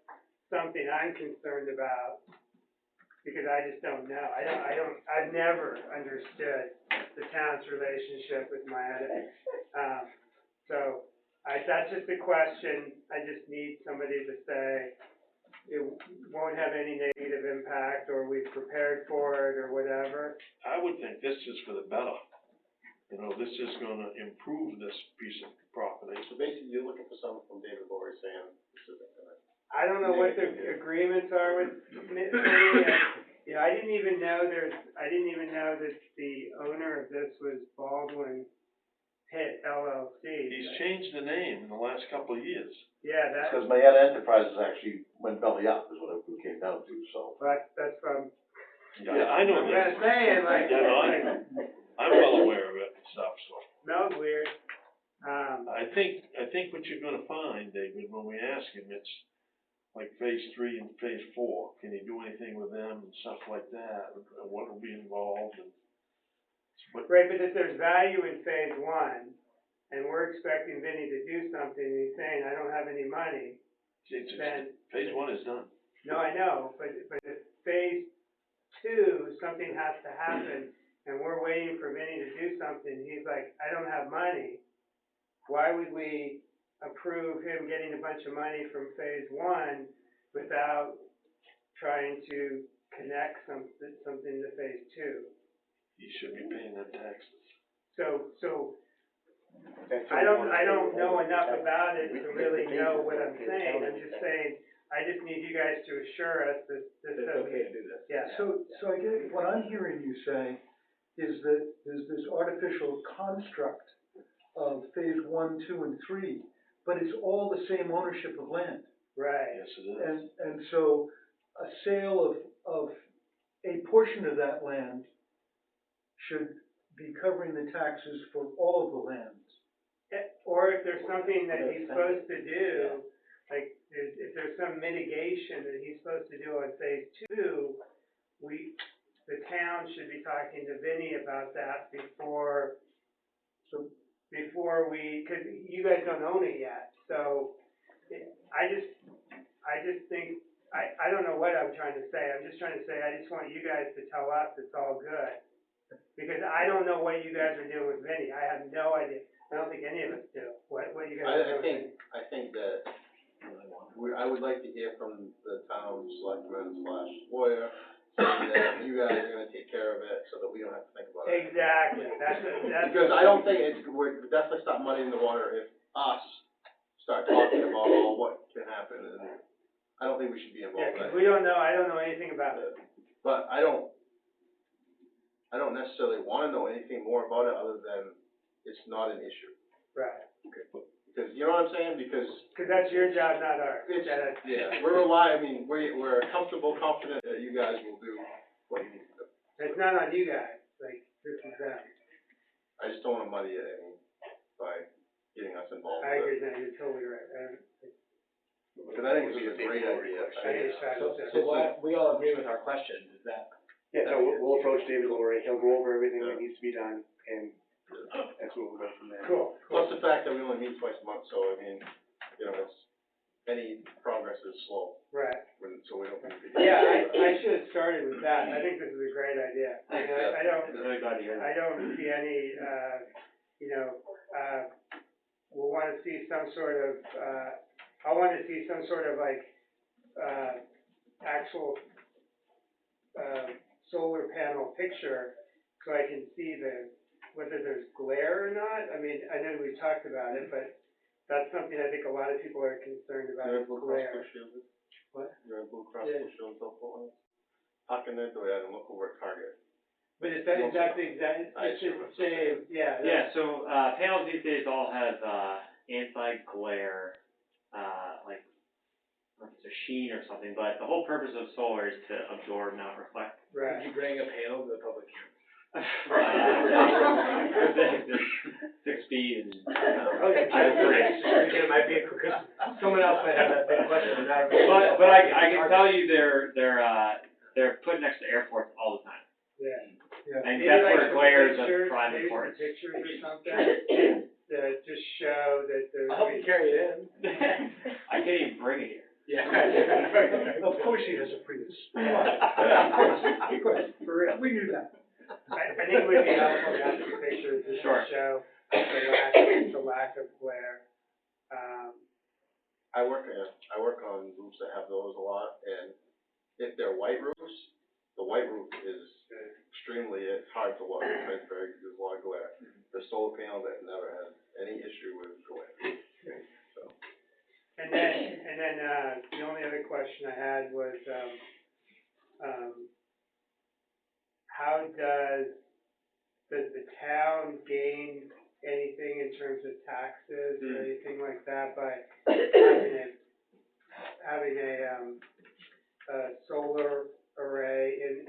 something I'm concerned about, because I just don't know. I've never understood the town's relationship with Maeda. So, that's just a question, I just need somebody to say, it won't have any negative impact, or we've prepared for it, or whatever. I would think this is for the better. You know, this is gonna improve this piece of property. So basically, you're looking for something from David Bory saying, this isn't gonna. I don't know what the agreements are with Vinny. You know, I didn't even know that the owner of this was Baldwin Pit LLC. He's changed the name in the last couple of years. Yeah, that, Because Mayetta Enterprises actually went belly up, is what it came down to, so. that's from, Yeah, I know I'm this. gonna say it like, Yeah, no, I'm well aware of it and stuff, so. smells weird. I think what you're gonna find, David, when we ask him, it's like phase 3 and phase 4. Can he do anything with them and stuff like that? And what will be involved and. But Right, but if there's value in phase 1, and we're expecting Vinnie to do something, and he's saying, I don't have any money, then. phase 1 is done. No, I know, but if phase 2, something has to happen, and we're waiting for Vinnie to do something, he's like, I don't have money, why would we approve him getting a bunch of money from phase 1 without trying to connect something to phase 2? He should be paying them taxes. So, I don't know enough about it to really know what I'm saying, I'm just saying, I just need you guys to assure us that this It's doesn't. okay to do this. Yeah. So I get, what I'm hearing you say is that there's this artificial construct of phase 1, 2, and 3, but it's all the same ownership of land. Right. Yes, it is. And so a sale of a portion of that land should be covering the taxes for all of the lands. Or if there's something that he's supposed to do, like, if there's some mitigation that he's supposed to do on phase 2, the town should be talking to Vinnie about that before cause you guys don't own it yet, so, I just think, I don't know what I'm trying to say, I'm just trying to say, I just want you guys to tell us it's all good. Because I don't know what you guys are doing with Vinnie, I have no idea, I don't think any of us do, what you guys are doing. I think that I would like to hear from the town selectman / lawyer, saying that you guys are gonna take care of it so that we don't have to think about it. Exactly, that's. Because I don't think we're definitely start muddying the water if us start talking about all what can happen, and I don't think we should be Yeah, involved in cause that. we don't know, I don't know anything about it. But I don't necessarily wanna know anything more about it other than it's not an issue. Right. Because, you know what I'm saying? Because Cause that's your job, not ours. it's, That's- yeah, we're comfortable, confident that you guys will do what you need to do. It's not on you guys, like, this is them. I just don't wanna muddy it any by getting us involved. I agree, no, you're totally right. Because I think this is a great idea. I think it's fabulous. So we all agree with our question, is that? Yeah, no, we'll approach David Laurie, he'll go over everything that needs to be done, and that's what we'll go from there. Cool. Plus the fact that we only meet twice a month, so I mean, you know, it's, any progress is slow, Right. so we don't. Yeah, I should have started with that. I think this is a great idea. I mean, I don't, Really glad to hear that. I don't see any, we'll wanna see some sort of, I wanna see some sort of like, actual, solar panel picture, so I can see whether there's glare or not. I mean, I know we talked about it, but that's something I think a lot of people are concerned about, is glare. What? You're a Blue Cross Yeah. Blue Shield of Portland. Tuck in there, and look over at Target. But is that the exact, it's the same, yeah. Yeah, so, panels these days all have, anti-glare, like, I don't know if it's a sheen or something, but the whole purpose of solar is to absorb, not reflect. Right. Did you bring a panel to the public hearing? Just 6 feet and. Okay, it might be, because someone else might have that same question, and not. But I can tell you they're put next to airports all the time. Yeah. And Maybe that's like where some glare is a pictures, prime maybe some importance. pictures or something, that just show that there's. I'll help you carry it in. I can't even bring it here. Yeah. Of course he has a Prius. Of course, for real, we knew that. I think it would be helpful to have some pictures to Sure. show the lack of glare. I work on roofs that have those a lot, and if they're white roofs, the white roof is extremely, it's hard to look, it's there's a lot of glare. The solar panels have never had any issue with glare. So. And then, the only other question I had was, how does the town gain anything in terms of taxes or Mm. anything like that by having a solar array in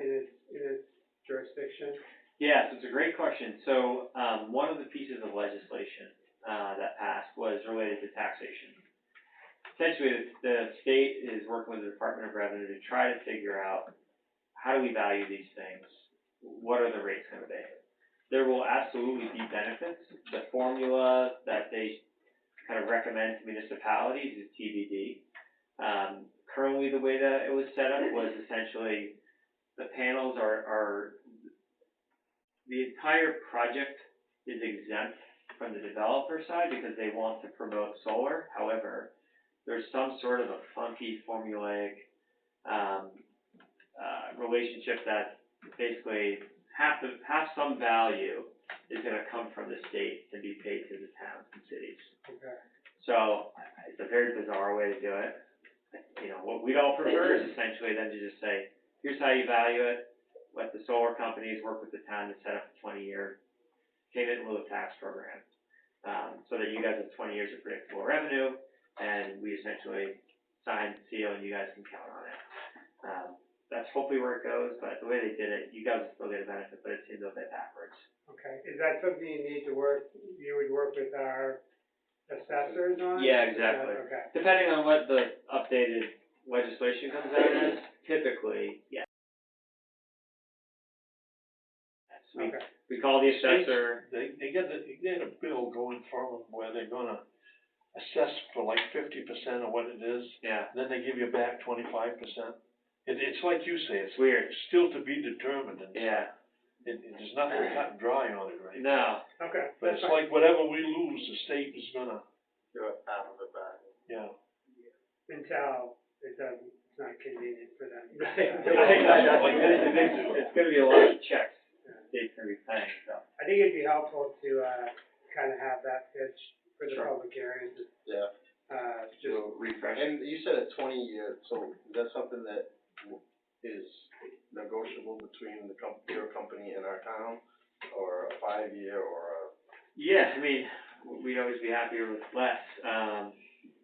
its jurisdiction? Yeah, so it's a great question. So, one of the pieces of legislation, that passed was related to taxation. Essentially, the state is working with the Department of Revenue to try to figure out, how do we value these things? What are the rates gonna be? There will absolutely be benefits. The formula that they kind of recommend to municipalities is TBD. Currently, the way that it was set up was essentially, the panels are the entire project is exempt from the developer side because they want to promote solar. However, there's some sort of a funky formulaic, relationship that basically have some value is gonna come from the state and be paid to the towns and cities. Okay. So, it's a very bizarre way to do it. You know, what we'd all prefer is essentially then to just say, here's how you value it, let the solar companies work with the town to set up a 20-year payment in lieu of tax program. So that you guys have 20 years of predictable revenue, and we essentially sign, seal, and you guys can count on it. That's hopefully where it goes, but the way they did it, you guys will still get a benefit, but it seems a bit backwards. Okay, is that something you would work with our assessors on? Yeah, exactly. Okay. Depending on what the updated legislation comes out as, typically, yes. Okay. We call the assessor. They get a bill going for them where they're gonna assess for like 50% of what it is, Yeah, then they give you back 25%. It's like you say, it's weird. still to be determined, and Yeah, there's nothing cut and dry on it right now. no, Okay, But that's it's fine. like whatever we lose, the state is gonna, Give us half of it back. yeah. Until it's not convenient for them. it's gonna be a lot of checks the state's gonna be paying, so. I think it'd be helpful to, kind of have that pitch for the Sure. public hearing, Yeah. just, We'll refresh it. And you said a 20-year, so is that something that is negotiable between your company and our town? Or a 5-year or a? Yeah, I mean, we'd always be happier with less,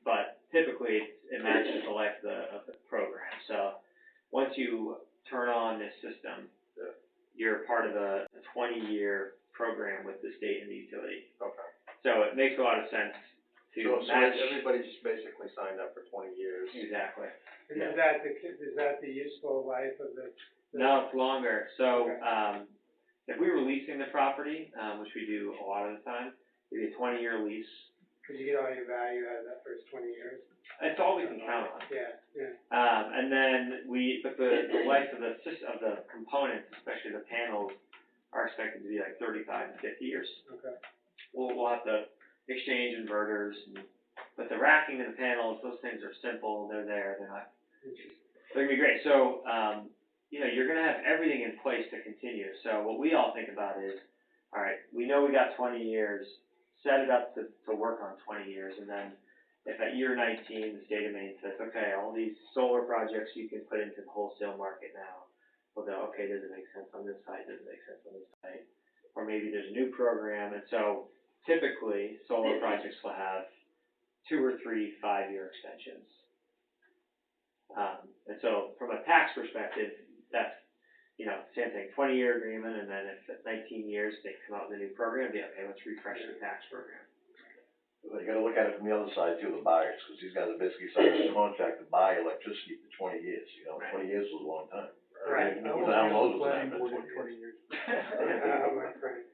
but typically it matches the life of the program. So, once you turn on this system, Yeah. you're part of a 20-year program with the state and the utility. Okay. So it makes a lot of sense to So match. everybody just basically signed up for 20 years? Exactly. and is that the useful life of the? No, it's longer. So, Okay. if we're leasing the property, which we do a lot of the time, it'd be a 20-year lease. Cause you get all your value out of that first 20 years. It's all we can count on. Yeah. And then but the life of the components, especially the panels, are expected to be like 35 to 50 years. Okay. We'll have to exchange inverters, but the racking of the panels, those things are simple, they're there, they're gonna be great. So, you're gonna have everything in place to continue. So what we all think about is, all right, we know we got 20 years, set it up to work on 20 years, and then if at year 19, the state of Maine says, okay, all these solar projects you can put into the wholesale market now, we'll go, okay, does it make sense on this site, does it make sense on this site? Or maybe there's a new program, and so typically, solar projects will have 2 or 3 5-year extensions. And so from a tax perspective, that's, same thing, 20-year agreement, and then if at 19 years they come out with a new program, be okay, let's refresh the tax program. Well, you gotta look at it from the other side too, the buyers, cause these guys are basically signing a contract to buy electricity for 20 years, 20 years is a long time. Right. I Who was the hell on knows the what's planning happening board in for 20 years. My friend.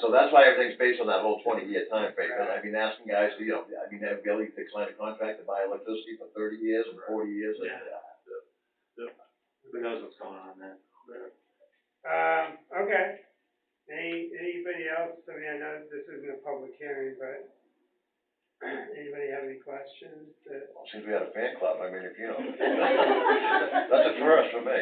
So that's why everything's based on that whole 20-year time frame. And I've been asking guys, have Billy to sign a contract to buy electricity for 30 years and 40 years. Yeah. Who knows what's going on then? Okay. Anybody else? I mean, I know this isn't a public hearing, but anybody have any questions? Well, since we had a fan club, I mean, that's a first for me.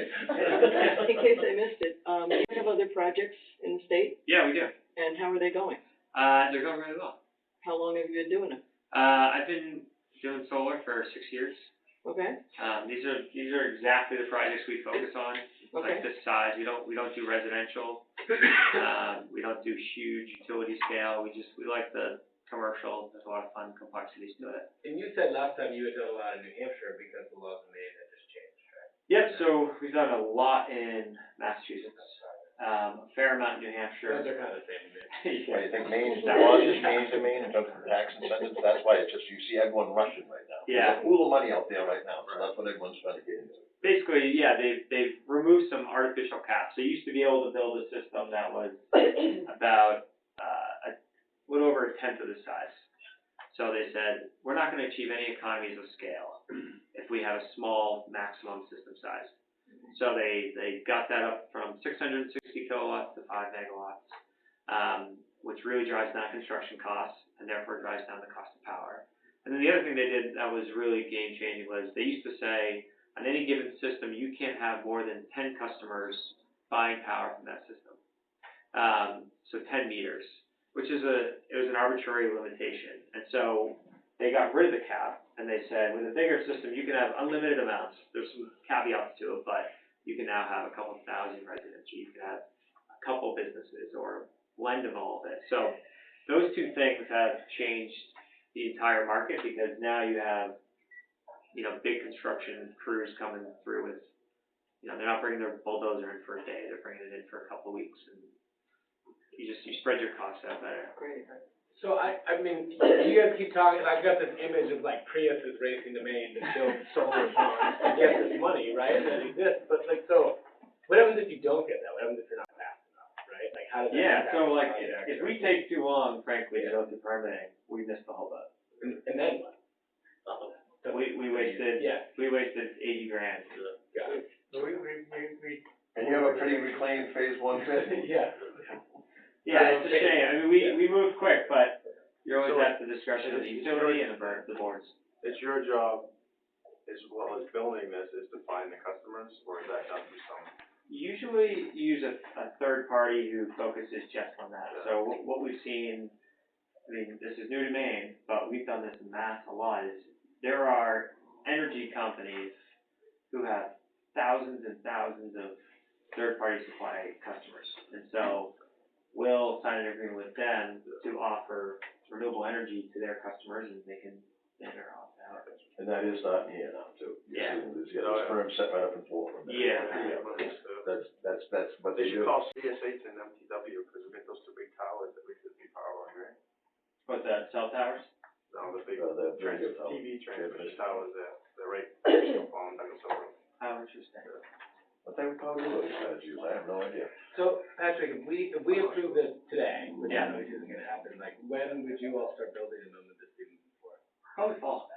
In case I missed it, do you have other projects in the state, Yeah, we do. and how are they going? They're going really well. How long have you been doing it? I've been doing solar for 6 years. Okay, These are exactly the projects we focus on, okay, like this size. We don't do residential. We don't do huge utility scale, we like the commercial, there's a lot of fun complexities to it. And you said last time you had done a lot in New Hampshire because the laws in Maine had just changed, right? Yep, so we've done a lot in Massachusetts, a fair amount in New Hampshire. Those are kind of the same, man. Why, you think Maine, the laws just changed in Maine in terms of tax incentives, that's why it's just, you see everyone rushing right now. Yeah. There's a pool of money out there right now, so that's what everyone's trying to get into. Basically, yeah, they've removed some artificial caps. So you used to be able to build a system that was about a little over a tenth of the size. So they said, we're not gonna achieve any economies of scale if we have a small maximum system size. So they got that up from 660 kilowatts to 5 megawatts, which really drives down construction costs and therefore drives down the cost of power. And then the other thing they did that was really game changing was they used to say, on any given system, you can't have more than 10 customers buying power from that system. So 10 meters, which is it was an arbitrary limitation. And so they got rid of the cap and they said, with a bigger system, you can have unlimited amounts. There's some caveats to it, but you can now have a couple thousand residents, or you can have a couple businesses, or a blend of all of it. So those two things have changed the entire market because now you have big construction crews coming through with, they're not bringing their bulldozer in for a day, they're bringing it in for a couple of weeks, and you spread your costs out better. Great. So I mean, you guys keep talking, I've got this image of like Priuses racing to Maine to build solar farms to get this money, right, that exists, but like, so, what happens if you don't get that? What happens if you're not fast enough, right? Like, how does that Yeah, impact so the like, project? if we take too long, frankly, to go through permitting, we missed the whole boat. And then what? We wasted, Yeah. we wasted 80 grand. Got it. And you have a pretty reclaimed phase 1 pit? Yeah. Yeah, it's a shame, I mean, we moved quick, but you're always So- at the discretion of the utility and the boards. It's your job, as well as building this, is to find the customers, or is that done through some? Usually you use a third party who focuses just on that. So what we've seen, I mean, this is new to Maine, but we've done this in Mass a lot, is there are energy companies who have thousands and thousands of third-party supply customers. And so we'll sign an agreement with them to offer renewable energy to their customers, and they can enter off out. And that is starting here now too. Yeah. There's firms set right up in Florida. Yeah. That's what They they should do. call CSH and MTW, because we get those two big towers that we could be power on, right? But the cell towers? No, the big The radio tower. TV transmission towers there, they're right on Minnesota. How interesting. What they would call those guys use, I have no idea. So, Patrick, if we approve this today, which Yeah. I know isn't gonna happen, like, when would you all start building and when would this be moving forward? Probably fall.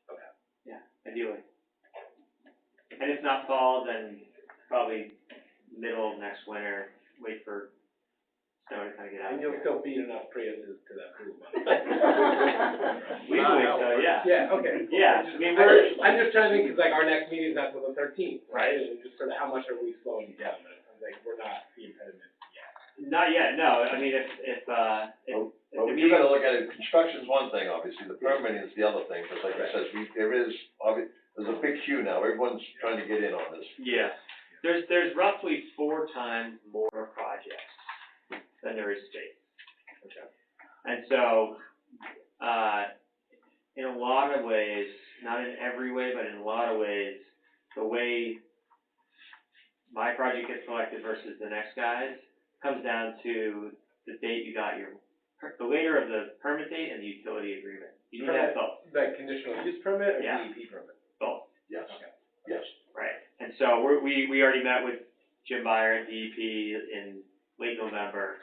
Okay. Yeah, ideally. And if not fall, then probably middle of next winter, wait for snow to kind of get out. And you'll still feed enough Priuses to that pool money. We believe so, yeah. Yeah, okay. Yeah, I mean, I'm just trying to think, cause like our next meeting's not till the 13th, right? And just sort of how much are we slowing you down? But it sounds like we're not the impediment yet. not yet, no, I mean, if Well, the you meeting, gotta look at it, construction's one thing, obviously, the permitting is the other thing, because like I said, there's a big queue now, everyone's trying to get in on this. yeah, there's roughly 4 times more projects than there is space. Okay. And so, in a lot of ways, not in every way, but in a lot of ways, the way my project gets selected versus the next guy's comes down to the date you got the later of the permit date and the utility agreement. You need to have both, Like conditional use permit or Yeah. DEP permit? both, Yes, Okay. yes. right? And so we already met with Jim Byer at DEP in late November,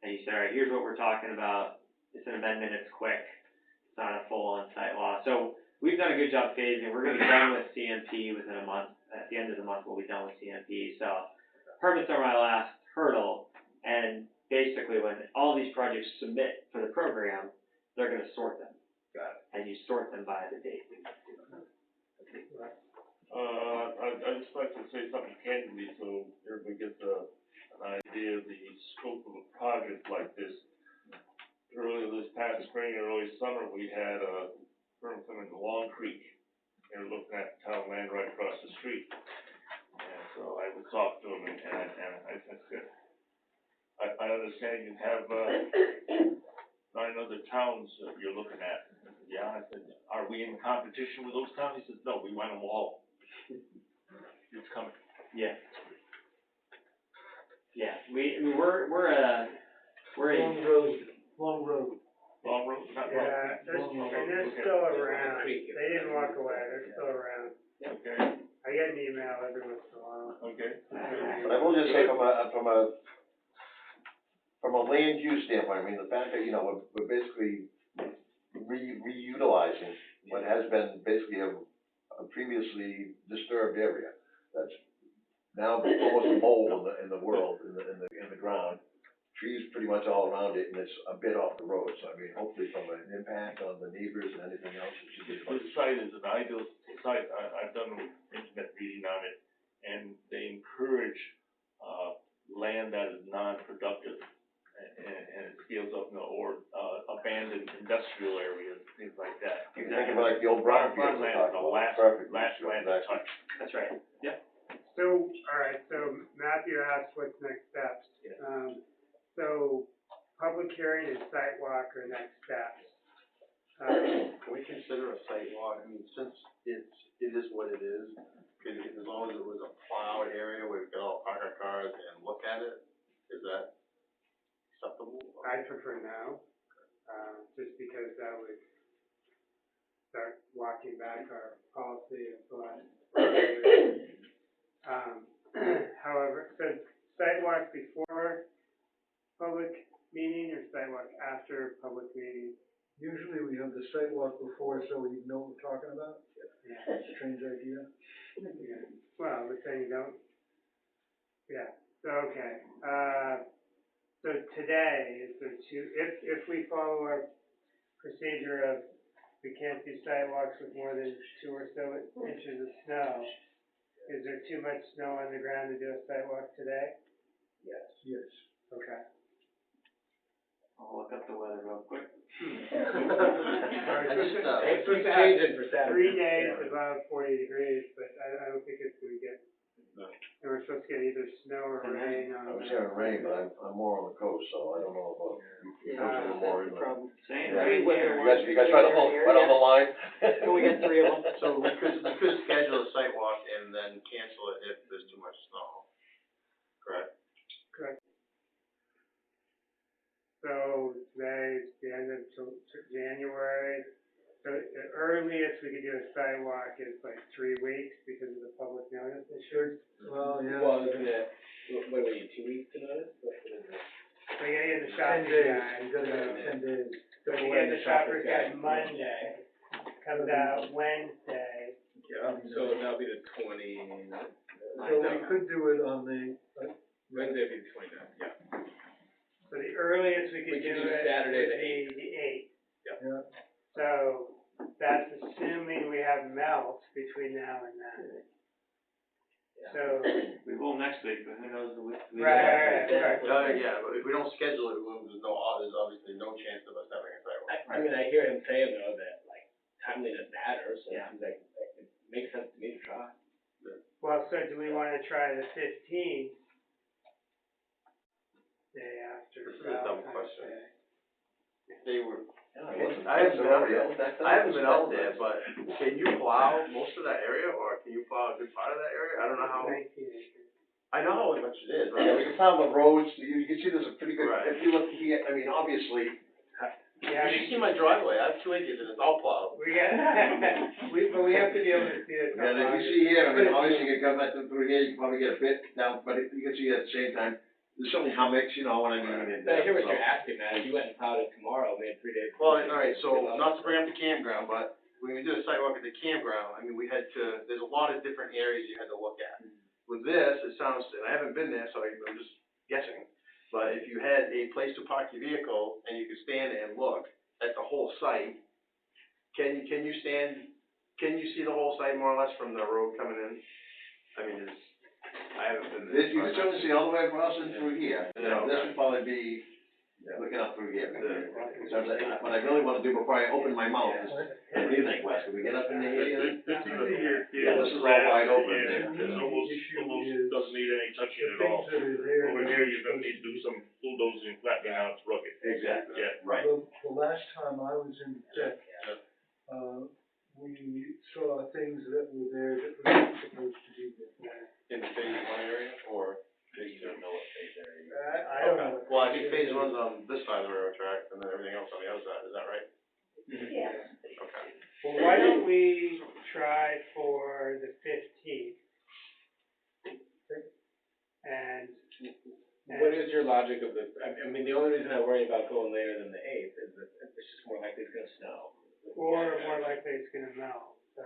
and he said, all right, here's what we're talking about. It's an amendment, it's quick, it's not a full on-site law. So we've done a good job phasing. We're gonna be done with CMP within a month. At the end of the month, we'll be done with CMP. So permits are my last hurdle, and basically when all these projects submit for the program, they're gonna sort them. Got it. And you sort them by the date. I'd just like to say something candidly, so everybody gets an idea of the scope of a project like this. Earlier this past spring, early summer, we had a firm come into Long Creek, and looking at town land right across the street. And so I would talk to them, and I said, I understand you have, 9 other towns that you're looking at. Yeah, I said, are we in competition with those towns? He says, no, we want them all. It's coming. Yeah. Yeah, we're a, Long road. Long road, not long. Yeah, they're still around, they didn't walk away, they're still around. Okay, I get an email every once in a while. okay. But I will just say from a land use standpoint, I mean, the fact that, you know, we're basically reutilizing what has been basically a previously disturbed area that's now almost a mole in the world, in the ground. Trees pretty much all around it, and it's a bit off the road, so I mean, hopefully from an impact on the neighbors and anything else, it should be. This site is an ideal site, I've done internet reading on it, and they encourage, land that is non-productive, and it scales up, or, abandoned industrial areas, things like that. You can think about like the old brownfields we Farmland is talked the about. last Perfect. land to touch. that's right. So, alright, so Matthew asked what's next steps. Yeah. So, public hearing and site walk are next steps. Can we consider a site walk, I mean, since it is what it is, as long as it was a plowed area where we could all park our cars and look at it, is that acceptable? I prefer no, just because that would start walking back our policy of the last 4 years. However, so sidewalk before public meeting or sidewalk after public meeting? Usually we have the site walk before, so we know what we're talking about. Yeah. Strange idea. Yeah. Well, we're saying don't. Yeah, so, okay, so today, is there if we follow our procedure of we can't do sidewalks with more than 2 or so inches of snow, is there too much snow on the ground to do a sidewalk today? Yes. Okay. I'll look up the weather real quick. It's changing for Saturday. 3 days above 40 degrees, but I don't think it's gonna get, and we're supposed to get either snow or rain on. I was hearing rain, but I'm more on the coast, so I don't know about, you Yeah, more that's in the the. problem. Same, Yeah. right here. You guys try to hold, right on the line? Can we get 3 of them? So we could schedule a site walk and then cancel it if there's too much snow, correct? Correct. So today is the end of January, so the earliest we could do a sidewalk is like 3 weeks because of the public notice issue. Well, yeah. Well, isn't it, what do we need, 2 weeks to notice? What is it? So you gotta get the 10 shopper's days, guide. you gotta go 10 days. So you get the shopper's guide Monday, comes out Wednesday. Yeah, so that'll be the 20. So we could do it on the, Wednesday would be the 29th, yeah. So the earliest we We could could do do it Saturday would the be the 8th. yeah, So that's assuming we have melt between now and then. So, We will next week, but who knows the week. right. Yeah, but if we don't schedule it, there's obviously no chance of us having a site walk. I mean, I hear him saying though that like timeliness matters, so Yeah. it seems like it makes sense to me to try. well, so do we wanna try the 15th? Day after This is a dumb Valentine's question. Day. If they were, I I haven't been out there, but can you plow most of that area, or can you plow a good part of that area? I don't know how, 19 acres. I know how much it is, but Yeah, we can plow the roads, you can see there's a pretty good, Right. if you look here, I mean, obviously, Yeah, you should see my driveway, I have 2 acres and it's all plowed. we got, but we have to be able to see it. and if you see here, I mean, obviously you can come back through here, you can probably get a bit down, but you can see at the same time, there's certainly hummocks, you know what I mean, and. But I hear what so- you're asking, Matt, if you went and plowed it tomorrow, we had 3 days. Well, alright, so not to bring up the campground, but when we did a sidewalk at the campground, I mean, there's a lot of different areas you had to look at. With this, it sounds, and I haven't been there, so I'm just guessing, but if you had a place to park your vehicle and you could stand and look at the whole site, can you see the whole site more or less from the road coming in? I mean, I haven't been there. This, you can certainly see all the way across and through here, you know, this would probably be, looking up through here. So what I really wanna do before I open my mouth is, what do you think, Wes, can we get up in the here? This is a here, Yeah, this is all wide open. Yeah, it's almost doesn't need any touching the at all. things that are there. Over here, you're gonna need to do some, little and flattening out its rugged. Exactly. Yeah. Right. The last time I was in Pitt, we saw things that were there that were not supposed to be there. In the phase one area, or phase two? I don't know. Well, I think phase one's on this side of the railroad track, and then everything else on the other side, is that right? Yeah. Okay. Well, why don't we try for the 15th? And What is your logic of the, I mean, the only reason I worry about going later than the 8th is that it's just more likely it's gonna snow. or more likely it's gonna melt, so,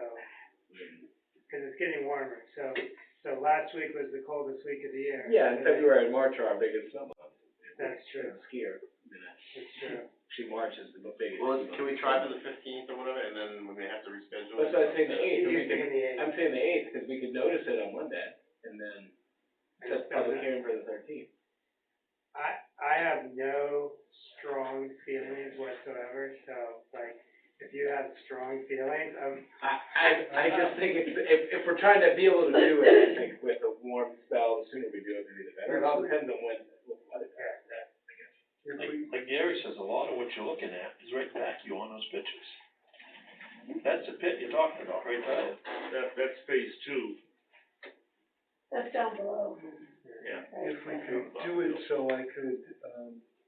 cause it's getting warmer, so last week was the coldest week of the year. Yeah, and February and March are our biggest snow months. That's true. Skier. That's true. Actually, March is the biggest. Well, can we try for the 15th or whatever, and then we may have to reschedule? That's why I was saying the 8th, and we You're thinking could, the 8th. I'm saying the 8th, cause we could notice it on Monday, and then set the public hearing for the 13th. I have no strong feelings whatsoever, so, like, if you have strong feelings, I just think if we're trying to be able to do it, I think with a warm spell, the sooner we do it, maybe the better. It all depends on what the weather is. Like Gary says, a lot of what you're looking at is right back you on those pictures. That's the pit you're talking about, right there. That's phase two. That's down below. Yeah. If we could do it so I could,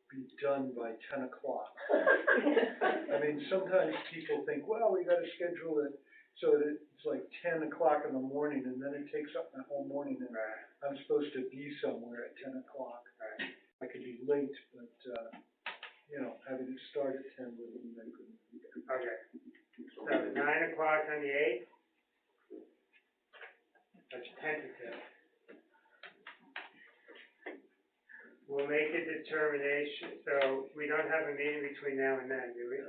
be done by 10 o'clock. I mean, sometimes people think, well, we gotta schedule it so that it's like 10 o'clock in the morning, and then it takes up the whole morning, and I'm supposed to be somewhere at 10 o'clock. I could be late, but, you know, having it start at 10 would mean I couldn't be there. okay. So 9 o'clock on the 8th? That's tentative. We'll make a determination, so we don't have a meeting between now and then, do we?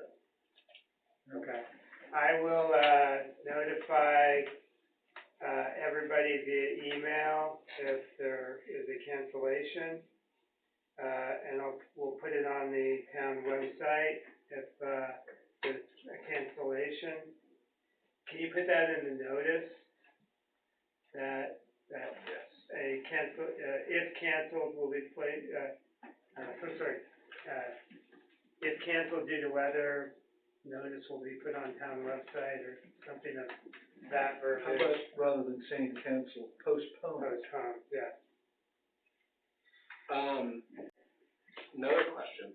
Okay. I will, notify, everybody via email if there is a cancellation. And we'll put it on the town website if, there's a cancellation. Can you put that in the notice? That a cancel, if canceled will be placed, if canceled due to weather, notice will be put on town website or something of that How verbiage. about, rather than saying cancel, postpone? Postpone, yeah. Another question,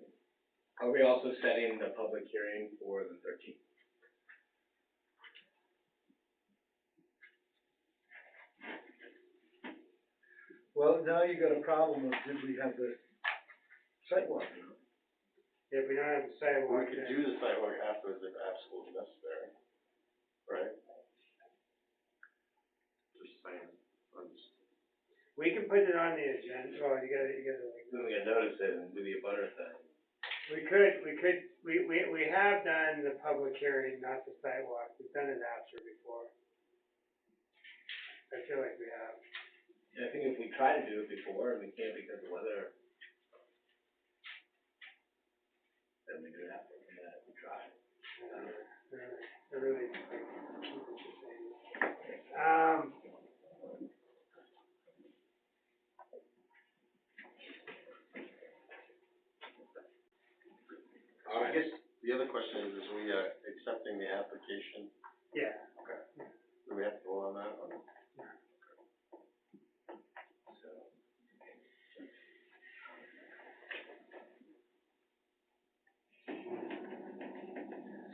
are we also setting the public hearing for the 13th? Well, now you got a problem of, did we have the sidewalk? If we don't have a We sidewalk, could then do the sidewalk afterwards if absolutely necessary, right? Just saying, we can put it on the agenda, well, you gotta like. Then we gotta notice it and do the abutter thing. We have done the public hearing, not the sidewalk, we've done it after before. I feel like we have. And I think if we try to do it before and we can't because of weather, then we do it after, and we try. I really keep it the same. I guess the other question is we, accepting the application? Yeah. Okay. Do we have to vote on that, or?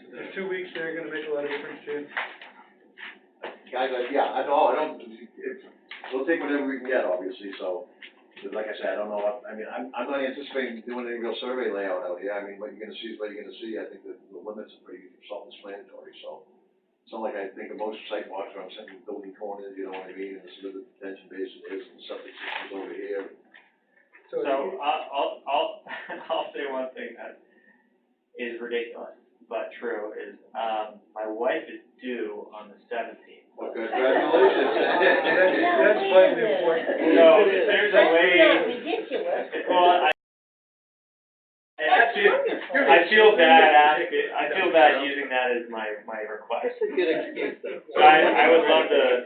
There's 2 weeks there, gonna make a lot of difference to you. Guys, I don't, we'll take whatever we can get, obviously, so, but like I said, I don't know, I'm not anticipating doing any real survey layout out here, I mean, what you're gonna see is what you're gonna see, I think the limits are pretty self-explanatory, so. It's not like I think of most sidewalks where I'm sitting building corners, you know what I mean, and this is the detention basin is, and the septic system's over here. So I'll say one thing that is ridiculous, but true, is, my wife is due on the 17th. Well, congratulations. That's vitally important. So, if there's a way. That's not ridiculous. Well, I feel bad using that as my request. That's a good excuse though. So I would love to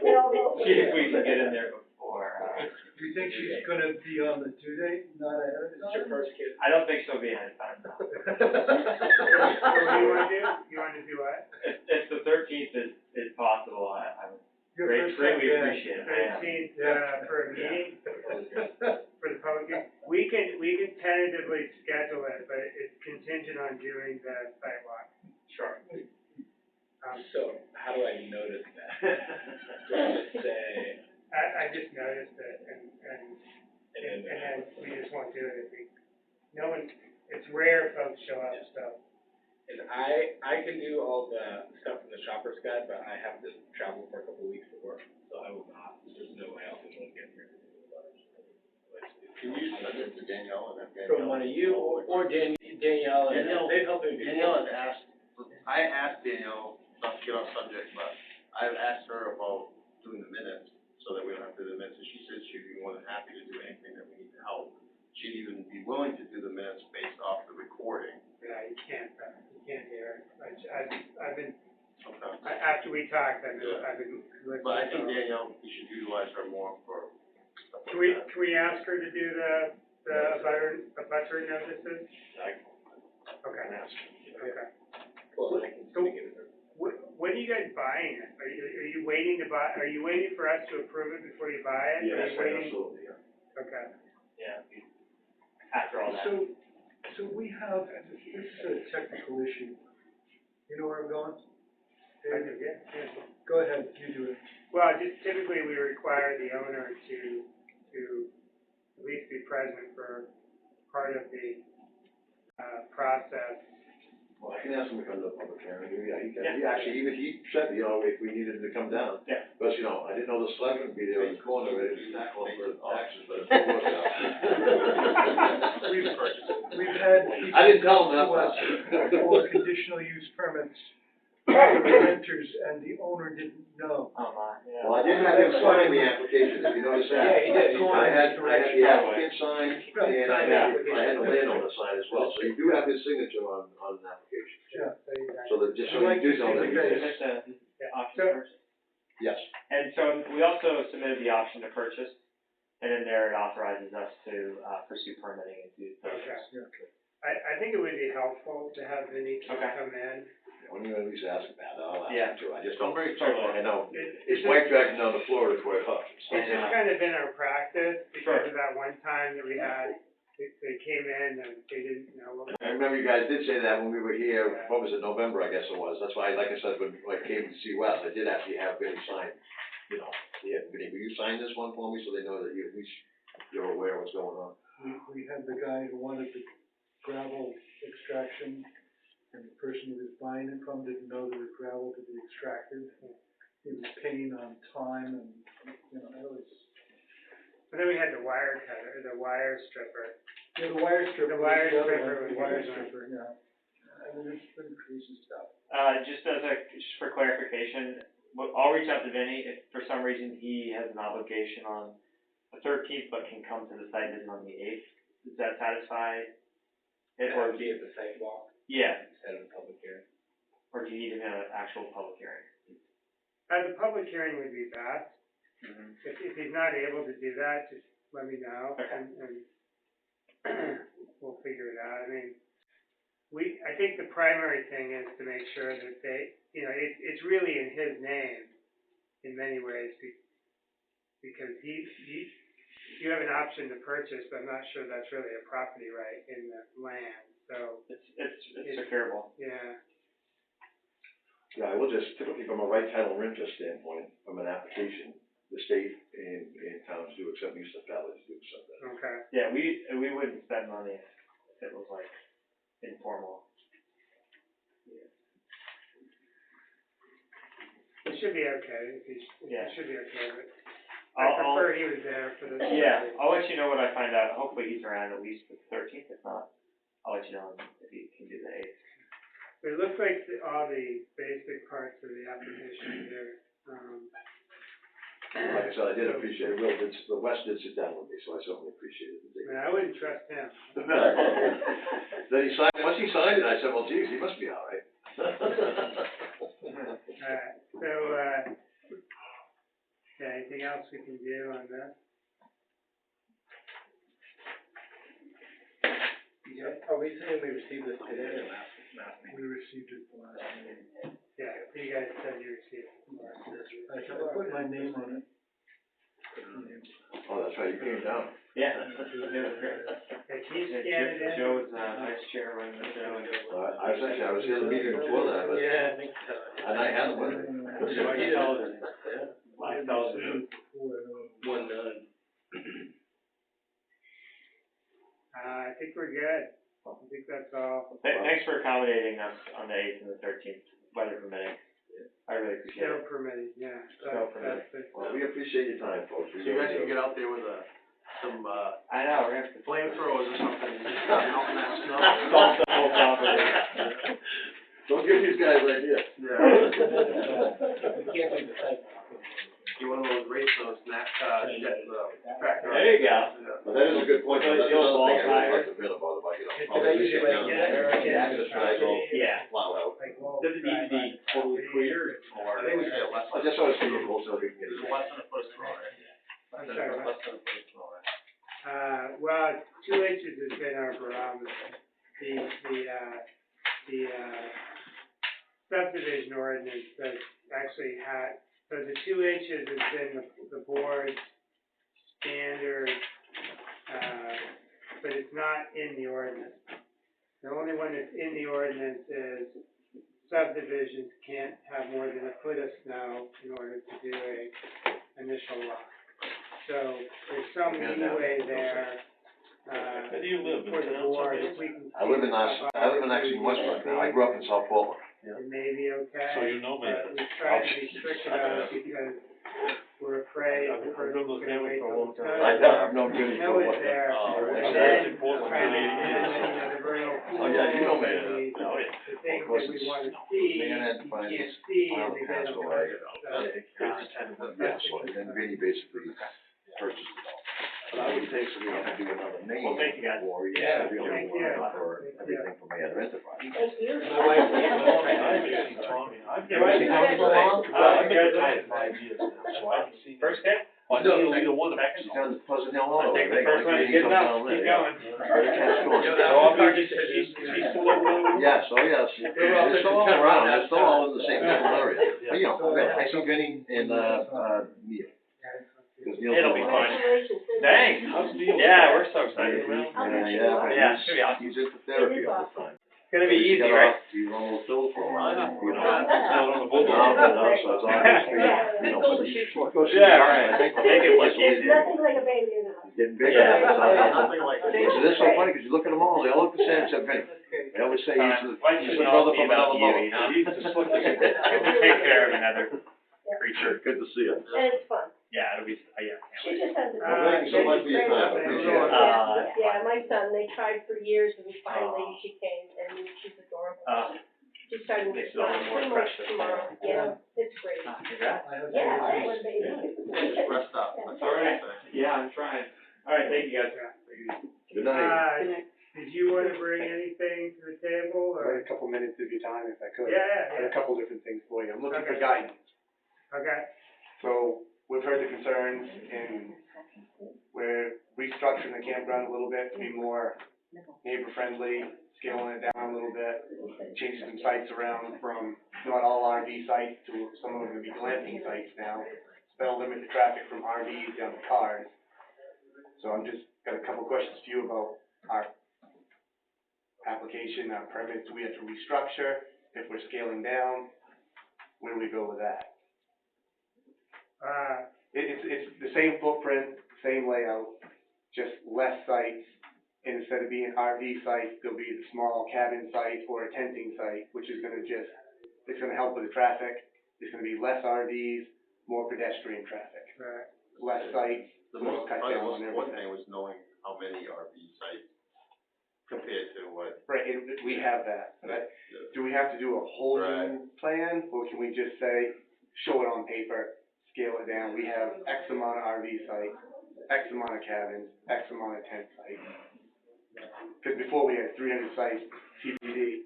see if we can get in there before, Do you think she's gonna be on the due date, not ahead of Is this your time? first kid? I don't think she'll be ahead of time, no. So what do you wanna do? You wanna do what? If the 13th is possible, I would Your first greatly time, appreciate it, I am. 13th, for a meeting, for the public hearing? We can tentatively schedule it, but it's contingent on doing the sidewalk. Sure. So, how do I notice that? Do I just say, I just noticed it, and then we just won't do it if we, no one, it's rare folks show up, so. and I can do all the stuff in the shopper's guide, but I have to travel for a couple weeks for work, so I will not, there's no way I'll be able to get here. Can you send it to Danielle and have Danielle? From one of you or Danielle, and they've helped me before. Danielle had asked, I asked Danielle, not to get off subject, but I've asked her about doing the minutes, so that we don't have to do the minutes, and she said she'd be more than happy to do anything that we need to help. She'd even be willing to do the minutes based off the recording. Yeah, you can't hear it. I've been, Okay. after we talked, I've been listening. But I think Danielle, we should utilize her more for stuff Can like that. we ask her to do the butter notices? Okay, okay. Well, I can So- speak it. When are you guys buying it? Are you waiting to buy, are you waiting for us to approve it before you buy it? Are you waiting? absolutely, yeah. Okay. Yeah, after all that. So we have, this is a technical issue. You know where I'm going? David? Yeah. Go ahead, you do it. Well, just typically we require the owner to at least be present for part of the, process. Well, I can ask him to come to the public hearing, yeah, he can, he actually, even he said, if we needed to come down. Yeah. Because, I didn't know the selectmen would be there in the corner, ready to tackle for taxes, but it's all worked out. We've had people I didn't tell him that come to us much. for conditional use permits, renters, and the owner didn't know. Oh my, yeah. Well, I did have him sign the application, if you notice that. Yeah, he did. I had the applicant sign, and I had the landowner sign as well, so you do have his signature on the application. Yeah. So that, just so I'd like you to do know see that. the he- face. Submit the option So- to purchase. Yes. And so we also submitted the option to purchase, and in there it authorizes us to pursue permitting and do purchase. Okay. I think it would be helpful to have Vinnie Okay. come in. When you at least ask about it, I'll ask Yeah. him too, I just don't bring it Totally. I know, It's his wife dragged him down to Florida quite often, so. It's just kind of been our practice because Sure. of that one time that we had, they came in and they didn't know what. I remember you guys did say that when we were here, what was it, November, I guess it was, that's why, like I said, when I came to see Wes, I did actually have Vinnie sign, Vinnie, will you sign this one for me, so they know that you, at least, you're aware of what's going on? We had the guy who wanted the gravel extraction, and the person who was buying it from didn't know there was gravel to be extracted. He was paying on time and, it was, And then we had the wire cutter, the wire stripper. yeah, the wire stripper. The wire was other stripper one, was The wire the other one. stripper, yeah. I mean, it's been crazy stuff. Just for clarification, I'll reach out to Vinnie, if for some reason he has an obligation on the 13th, but can come to the site visit on the 8th, does that satisfy? It, Or or, be at the sidewalk yeah, instead of the public hearing. or do you need an actual public hearing? The public hearing would be best. If he's not able to do that, just let me know Okay. and we'll figure it out. I mean, I think the primary thing is to make sure that it's really in his name in many ways because you have an option to purchase, but I'm not sure that's really a property right in the land, so, It's secureable. yeah. Yeah, I will just, typically from a right title and interest standpoint, from an application, the state and towns do accept municipalities do accept that. Okay. Yeah, we wouldn't spend money if it was like informal. It should be okay, Yeah. it should be okay, but I'll- I prefer he was there for the. Yeah, I'll let you know what I find out. Hopefully he's around at least the 13th. If not, I'll let you know if he can do the 8th. It looks like all the basic parts of the application here, Like I said, I did appreciate it, Will did, the West did sit down with me, so I certainly appreciated I it. mean, I wouldn't trust him. Then he signed, once he signed it, I said, well, geez, he must be all right. Alright, so, anything else we can do on this? Are we saying we received this today or last We received it the last meeting. Yeah, you guys said you received it. I put my name on it. Oh, that's right, you came down. Yeah. Okay, can you scan it in? Joe's, vice chair running the show. I was here the meeting before that, but, Yeah, I think so. and I had one. One done. I think we're good. I think that's all. Thanks for accommodating us on the 8th and the 13th, weather permitting. I really appreciate Still it. permitted, yeah. Still permitted. Well, we appreciate your time, folks. So you guys can get out there with some, I know, we're gonna have to. flamethrowers or something, just start melting that snow. Salt the whole property. Don't give these guys ideas. Yeah. We can't do the site. Get one of those those NASCAR, tractor. There you go. But that is a good point, Like that's the old another thing I ball would like to feel about, you know. Because I usually like, Access drive, Yeah. plow out. Like, well, Does it need to be totally clear or? I think we say less I than, just always feel close so we can get it. less than a foot of snow, right? I'm sorry, what? Less than a foot of snow, right? Well, 2 inches has been our barometer. The subdivision ordinance does actually so the 2 inches has been the board's standard, but it's not in the ordinance. The only one that's in the ordinance is subdivisions can't have more than a foot of snow in order to do a initial lot. So there's some leeway there, Where do you live? for the board, if we can. I live in actually Westbrook now, I grew up in South Portland. It may be okay. So you know me. But we try to be strict about it because we're afraid I've the known person's those gonna families wait for a till long the time. snow. I've known Jimmy Snow for is what? there, Oh, and that's then important. trying to, Yeah. the vernal pool. Oh, yeah, you know me. Oh, yeah. The things Of course that we it's- wanna see, Man, you had to find can't this see, pile and of they get passed them. away. So, Yeah, so then Vinny basically purchased it all. But I would say, so we don't have to do another name. Well, thank you, guys. Or you Yeah, said we only thank you. want for Thank you. everything from Mayor Enterprise. Thank you. My wife, I've Your wife seen Tommy for a while? I've been retired 5 years now, so I haven't seen. First hit? I know either one of them. She's down at Pleasant Hill Auto. Take the first one, good enough, keep going. She's still over there? Yes, oh yes, they're still all around, they're still all in the same general area. But you know, I see Vinny and, Neil. Because Neil's It'll be still fine. around. Congratulations. Thanks. How's the deal? Yeah, we're so excited. I'll let you Yeah, know. but Yeah, it's gonna be awesome. he's into therapy It is all the awesome. time. It's gonna be He easy, got right? off- He was almost ill for a while, you know. Not on the boat. No, so it's obviously, Yeah. you know, Goal but to he's- shoot for. goes to Yeah, the- right. I think- Make it look he's easy. Nothing like a baby in the house. getting bigger. Yeah. Nothing like So this is so funny, because you look at them all, they all look the same except Vinny. They always say he's the Life he's is the an all brother from about another you, mother. you know? Good to take care of another creature. Good to see you. And it's fun. Yeah, it'll be, yeah. She just has a. Thank you so much for your time. I appreciate it. Yeah, my son, they tried for years and finally she came and she's adorable. She started with Makes it all the more pretty much precious. tomorrow. Yeah, it's great. Congrats. Yeah, I want a baby. Just rest up. That's all Alright. I'm saying. Yeah, I'm trying. Alright, thank you guys. Good night. Did you wanna bring anything to the table, I or? had a couple minutes of your time if I could. Yeah, I yeah, had a couple different things for you. I'm looking for Okay. guidance. okay, So we've heard the concerns and we're restructuring the campground a little bit to be more neighbor friendly, scaling it down a little bit, changing some sites around from not all RV sites to some of them are gonna be glamping sites now. It's gonna limit the traffic from RVs down to cars. So I'm just got a couple questions for you about our application, our permits. Do we have to restructure? If we're scaling down, where do we go with that? It's the same footprint, same layout, just less sites. And instead of being RV sites, there'll be the small cabin site or a tenting site, which is gonna it's gonna help with the traffic. It's gonna be less RVs, more pedestrian traffic, right. less sites. The so most, cut probably the down most on important everything. thing was knowing how many RV sites compared to what. Right, and we have that, but do we have to do a whole new plan, or can we just say, show it on paper, scale it down, we have X amount of RV sites, X amount of cabins, X amount of tent sites? Cause before we had 300 sites, TBD.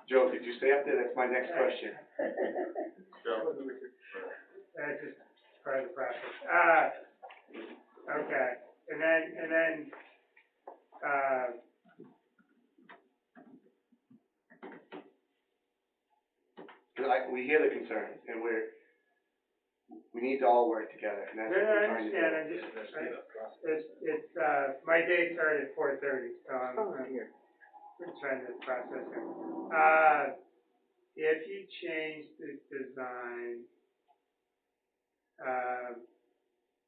Joe, did you stay up there? That's my next question. That's just part of the process. Okay, and then, to all work together, and No, that's what no, I we're trying to do. understand, it's, my day started at 4:30, so Oh, I'm dear. trying to process it. If you change the design,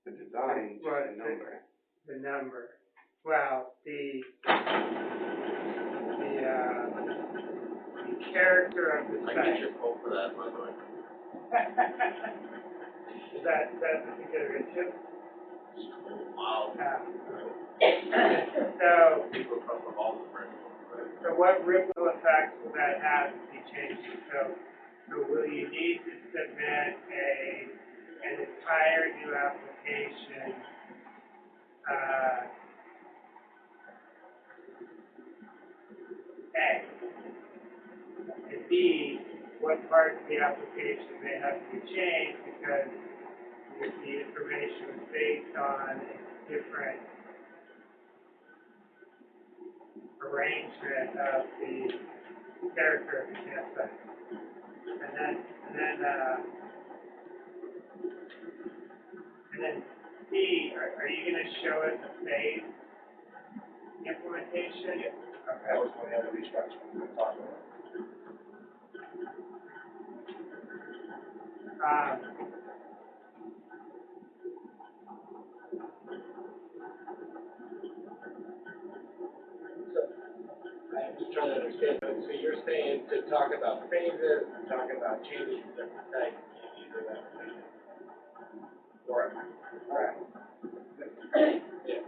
The design, just Well, the number. the number, well, the character of the I can site. get your quote for that, by the way. Is that particular issue? Wow. So, People come from all different. so what ripple effects will that have if you change it? So will you need to submit an entire new application, A? And B, what parts of the application may have to be changed because the information was based on a different arrangement of the character of the campsite. And then C, are you gonna show us a phase implementation? Yes. Okay. That was one of the other restructuring we were talking about. I'm just trying to understand, so you're saying to talk about phases, talk about changes to different sites, you need to application. Or, Alright. yeah.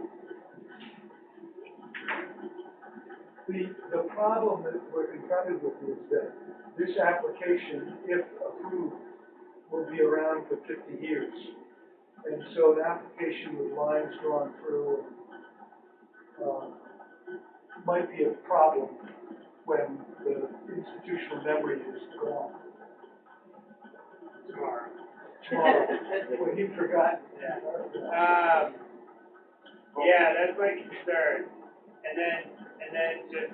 The problem that we're confronted with is that this application, if approved, will be around for 50 years. And so an application with lines drawn through, might be a problem when the institutional memory is gone. Tomorrow. When you've forgotten. Yeah. Yeah, that's my concern. And then just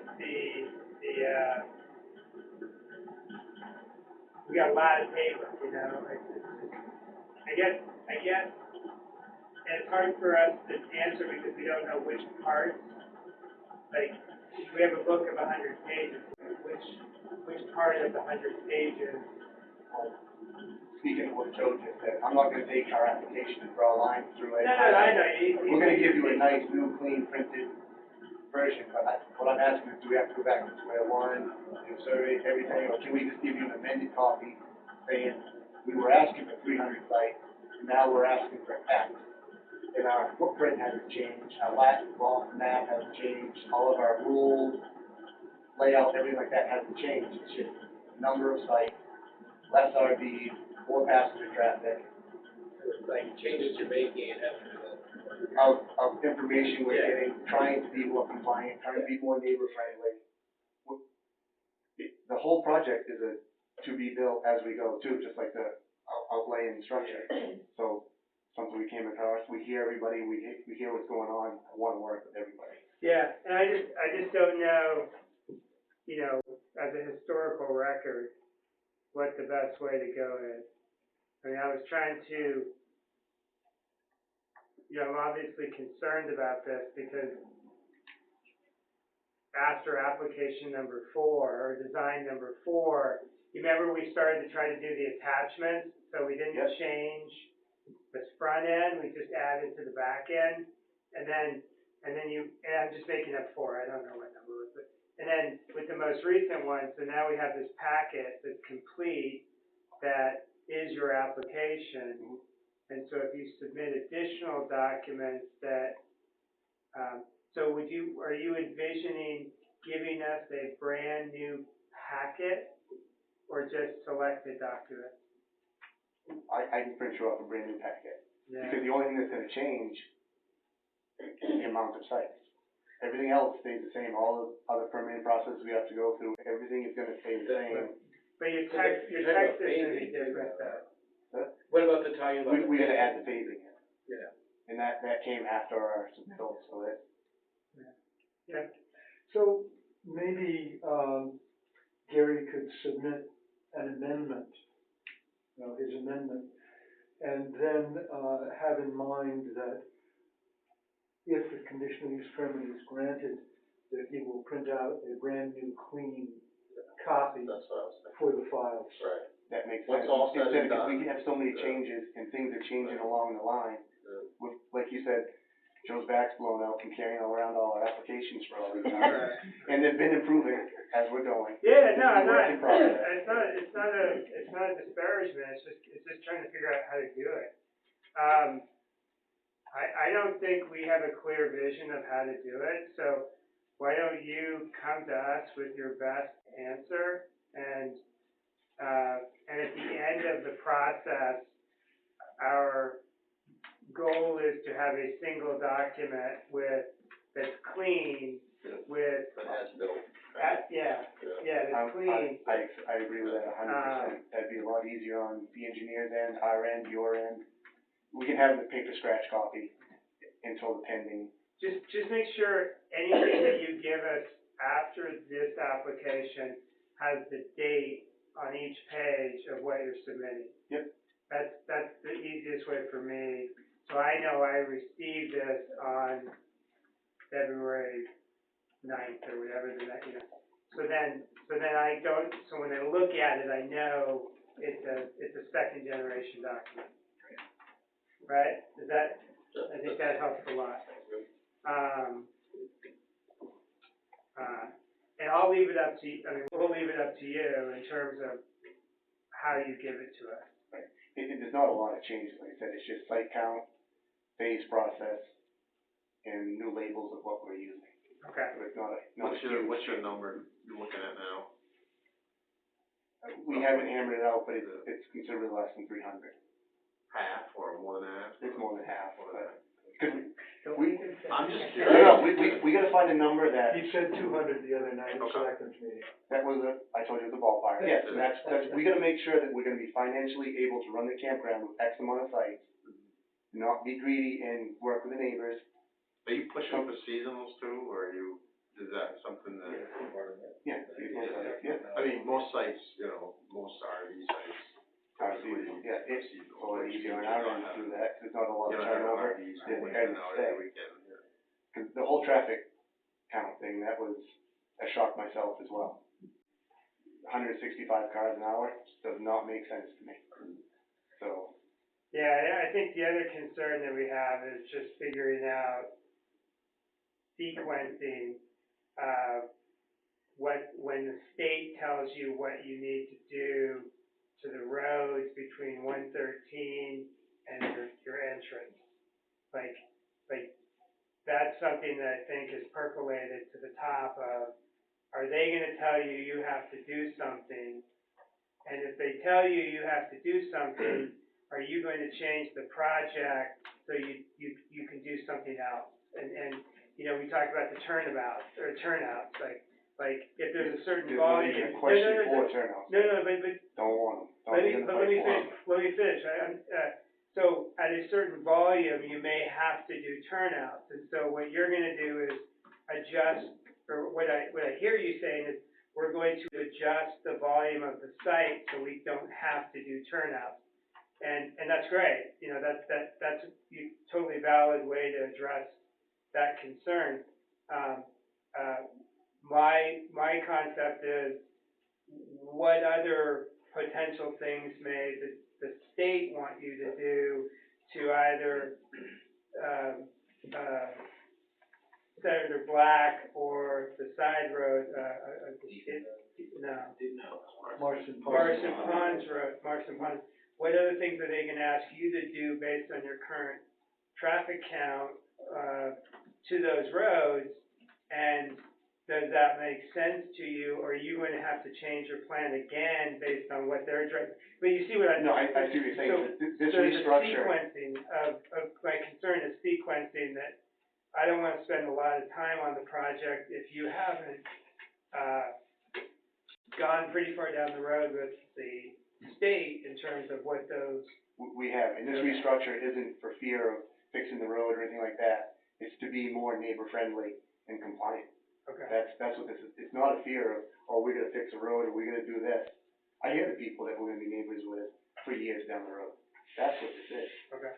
we got a lot of paper, you know, it's just, I guess, and it's hard for us to answer because we don't know which parts, like, we have a book of 100 pages, which part of the 100 pages, Speaking of what Joe just said, I'm not gonna take our application and draw lines through it. no, I know, We're gonna give you a nice, new, clean, printed version, but what I'm asking is, do we have to go back to square one, and survey everything, or can we just give you an amended copy saying, we were asking for 300 sites, and now we're asking for X, and our footprint hasn't changed, our last block map hasn't changed, all of our rules, layout, everything like that hasn't changed, it's just number of sites, less RVs, more passenger traffic, It's like changes you're making as a result. of information we're Yeah. getting, trying to be more compliant, trying to be more neighbor friendly. The whole project is to be built as we go too, just like the outlay and structure. So, something we came across, we hear everybody, we hear what's going on, I wanna work with everybody. yeah, and I just don't know, you know, as a historical record, what the best way to go is. I mean, I was trying to, you know, I'm obviously concerned about this because after application number 4, or design number 4, you remember we started to try to do the attachments, so we didn't Yes. change this front end, we just added to the back end, and then I'm just making up 4, I don't know what number it was, but, and then with the most recent one, so now we have this packet that's complete, that is your application, and so if you submit additional documents that, so are you envisioning giving us a brand new packet, or just selected documents? I can print you off a brand new packet, Yeah. because the only thing that's gonna change is the amount of sites. Everything else stays the same, all the other permitting processes we have to go through, everything is gonna stay the same. But your So text you're is talking about gonna be phasing, different though. What about the talking about? We gotta add the phasing in. Yeah. And that came after our submittal, so that, Yeah. So maybe, Gary could submit an amendment, his amendment, And then, have in mind that if the conditional use permit is granted, that he will print out a brand new clean copy That's what I was thinking. for the files. Right. That makes Once sense. all said and Instead of, 'cause done. we have so many Yeah. changes and things are changing along the line. Yeah. With, like you said, Joe's back's blown out from carrying around all our applications for all these times. Right. And they've been improving as we're going. Yeah, no, I'm Work not, in progress. it's not a disparagement, it's just trying to figure out how to do it. I don't think we have a clear vision of how to do it, so why don't you come to us with your best answer, and at the end of the process, our goal is to have a single document that's clean, with, But as built. yeah, Yeah. that's clean. I agree with that 100%. That'd be a lot easier on the engineer's end, our end, your end. We can have the paper scratch copy until the pending. Just make sure anything that you give us after this application has the date on each page of what you're submitting. Yep. That's the easiest way for me, so I know I received this on February 9th or whatever the next, So then when I look at it, I know it's a second generation document. Right? I think that helps a lot. And I'll leave it up to you, we'll leave it up to you in terms of how you give it to us. There's not a lot of changes, like I said, it's just site count, phase process, and new labels of what we're using. Okay. So it's not a huge What's your change. number you're looking at now? We haven't hammered it out, but it's considerably less than 300. Half or more than half? It's more than half. More than half. I'm just No, we gotta find a number that, He said 200 the other night at the Okay. selectmen's meeting. that was I told you it was a ballpark. Yes, and that's, we gotta make sure that we're gonna be financially able to run the campground with X amount of sites, not be greedy and work with the neighbors. Are you pushing for seasonals too, or is that something that? Yeah. I mean, most sites, most RV sites. Yeah, it's a lot easier on our end to do that, 'cause there's not a lot You of don't have turnover. RVs Yeah, going and in and out stay. every weekend, yeah. 'Cause the whole traffic count thing, that was a shock myself as well. 165 cars an hour does not make sense to me. So, Yeah, I think the other concern that we have is just figuring out sequencing, when the state tells you what you need to do to the roads between 113 and your entrance. Like, that's something that I think is percolated to the top of, are they gonna tell you you have to do something? And if they tell you you have to do something, are you going to change the project so you can do something else? And we talked about the turnouts, like if there's a certain there's volume. not even a question for turnouts. No, but Don't want them. let me finish. So at a certain volume, you may have to do turnouts, and so what you're gonna do is adjust, or what I hear you saying is, we're going to adjust the volume of the site so we don't have to do turnouts. And that's great, that's a totally valid way to address that concern. My concept is, what other potential things may the state want you to do to either, Senator Black or the side road, Marston Ponds Road, Marston Ponds. What other things are they gonna ask you to do based on your current traffic count, to those roads? And does that make sense to you, or are you gonna have to change your plan again based on what they're addressing? But you see what I. No, I see what you're saying. So, This so the restructure. sequencing of my concern is sequencing, that I don't wanna spend a lot of time on the project if you haven't, gone pretty far down the road with the state in terms of what those. We have, and this restructure isn't for fear of fixing the road or anything like that. It's to be more neighbor friendly and compliant. Okay. That's what this is. It's not a fear of, oh, we're gonna fix a road or we're gonna do this. I hear the people that we're gonna be neighbors with for years down the road. That's what this is. Okay.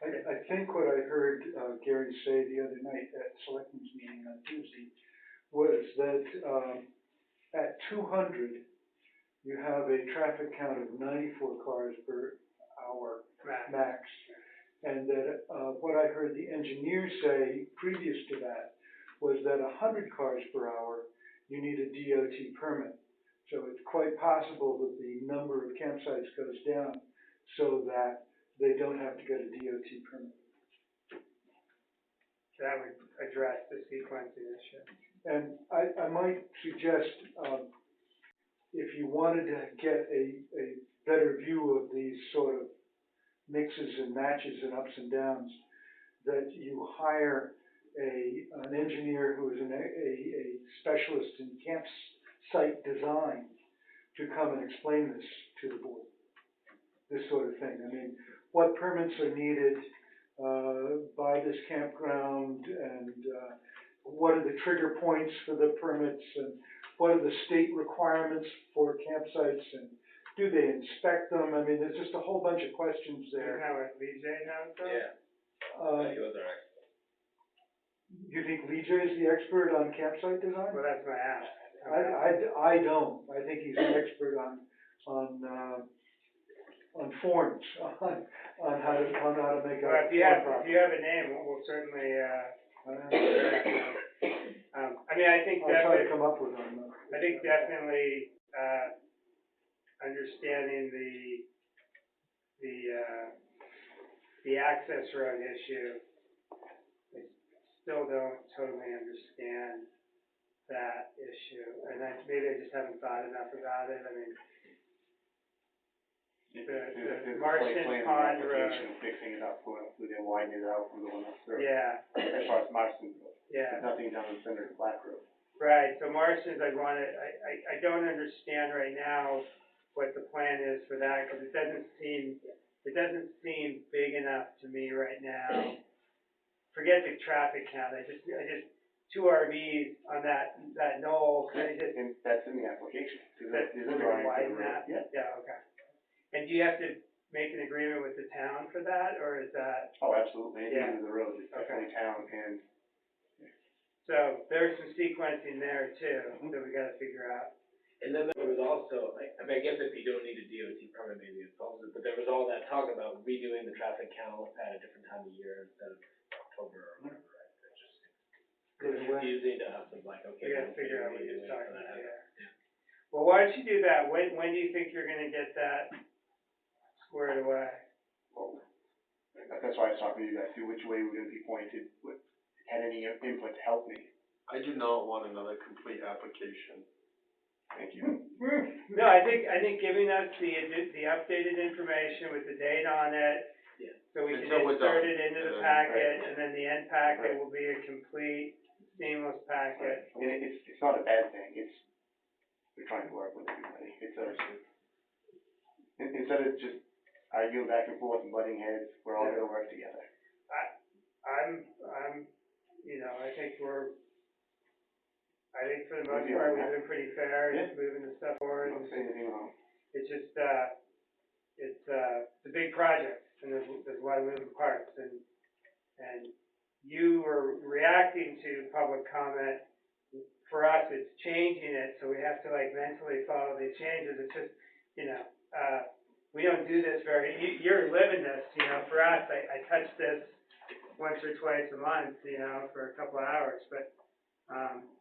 I think what I heard, Gary say the other night at Selectmen's meeting on Tuesday was that, at 200, you have a traffic count of 94 cars per hour max. And that, what I heard the engineer say previous to that was that 100 cars per hour, you need a DOT permit. So it's quite possible that the number of campsites goes down so that they don't have to get a DOT permit. That would address the sequencing issue. And I might suggest, if you wanted to get a better view of these sort of mixes and matches and ups and downs, that you hire an engineer who is a specialist in campsite design to come and explain this to the board, this sort of thing. I mean, what permits are needed by this campground, and what are the trigger points for the permits, and what are the state requirements for campsites, and do they inspect them? I mean, there's just a whole bunch of questions Isn't there. that what Lee J knows though? Yeah, he was our expert. You think Lee J is the expert on campsite design? Well, that's my ask. I don't. I think he's an expert on forms, on how to make a. Well, if you have a name, we'll certainly, I mean, I think I'll try to definitely, come up with one. I think definitely, understanding the access road issue, I still don't totally understand that issue, and maybe I just haven't thought enough about it. I mean, the Marston Pond Road. Fixing it up, going through there, widening it out from the one up there. Yeah, As far as Marston goes. yeah. Nothing down the center of Black Road. Right, so Marston's, I don't understand right now what the plan is for that, because it doesn't seem big enough to me right now. Forget the traffic count, I just, two RVs on that knoll, kind of just, And that's in the application. that, There's we're a gonna drawing for the widen road. that? Yeah. Yeah, okay. And do you have to make an agreement with the town for that, or is that, Oh, absolutely. Yeah. Anything to the road is definitely town, and so there's some sequencing there too, that we gotta figure out. And then there was also, I mean, I guess if you don't need a DOT permit, maybe it solves it, but there was all that talk about redoing the traffic count at a different time of year instead of October or whatever, right? It just seems confusing to us, of like, okay. We gotta well, figure out what what are we you're doing talking for about that? there. Well, why don't you do that? When do you think you're gonna get that squared away? well, that's why I was talking to you guys, see which way we're gonna be pointed, had any input to help me. I do not want another complete application. Thank you. No, I think giving us the updated information with the date on it, Yeah. so we can Until we're insert done. it into the And then- packet, and then the end packet Right. will be a complete seamless packet. I mean, it's not a bad thing, we're trying to work with everybody, instead of just arguing back and forth and butting heads, we're all gonna work together. I think for the most part, we've been pretty fair in moving the stuff I forward. don't say anything wrong. It's just, it's a big project, and there's a lot of moving parts, and you were reacting to public comment. For us, it's changing it, so we have to like mentally follow the changes. It's just, we don't do this you're living this, for us, I touch this once or twice a month, for a couple of hours, but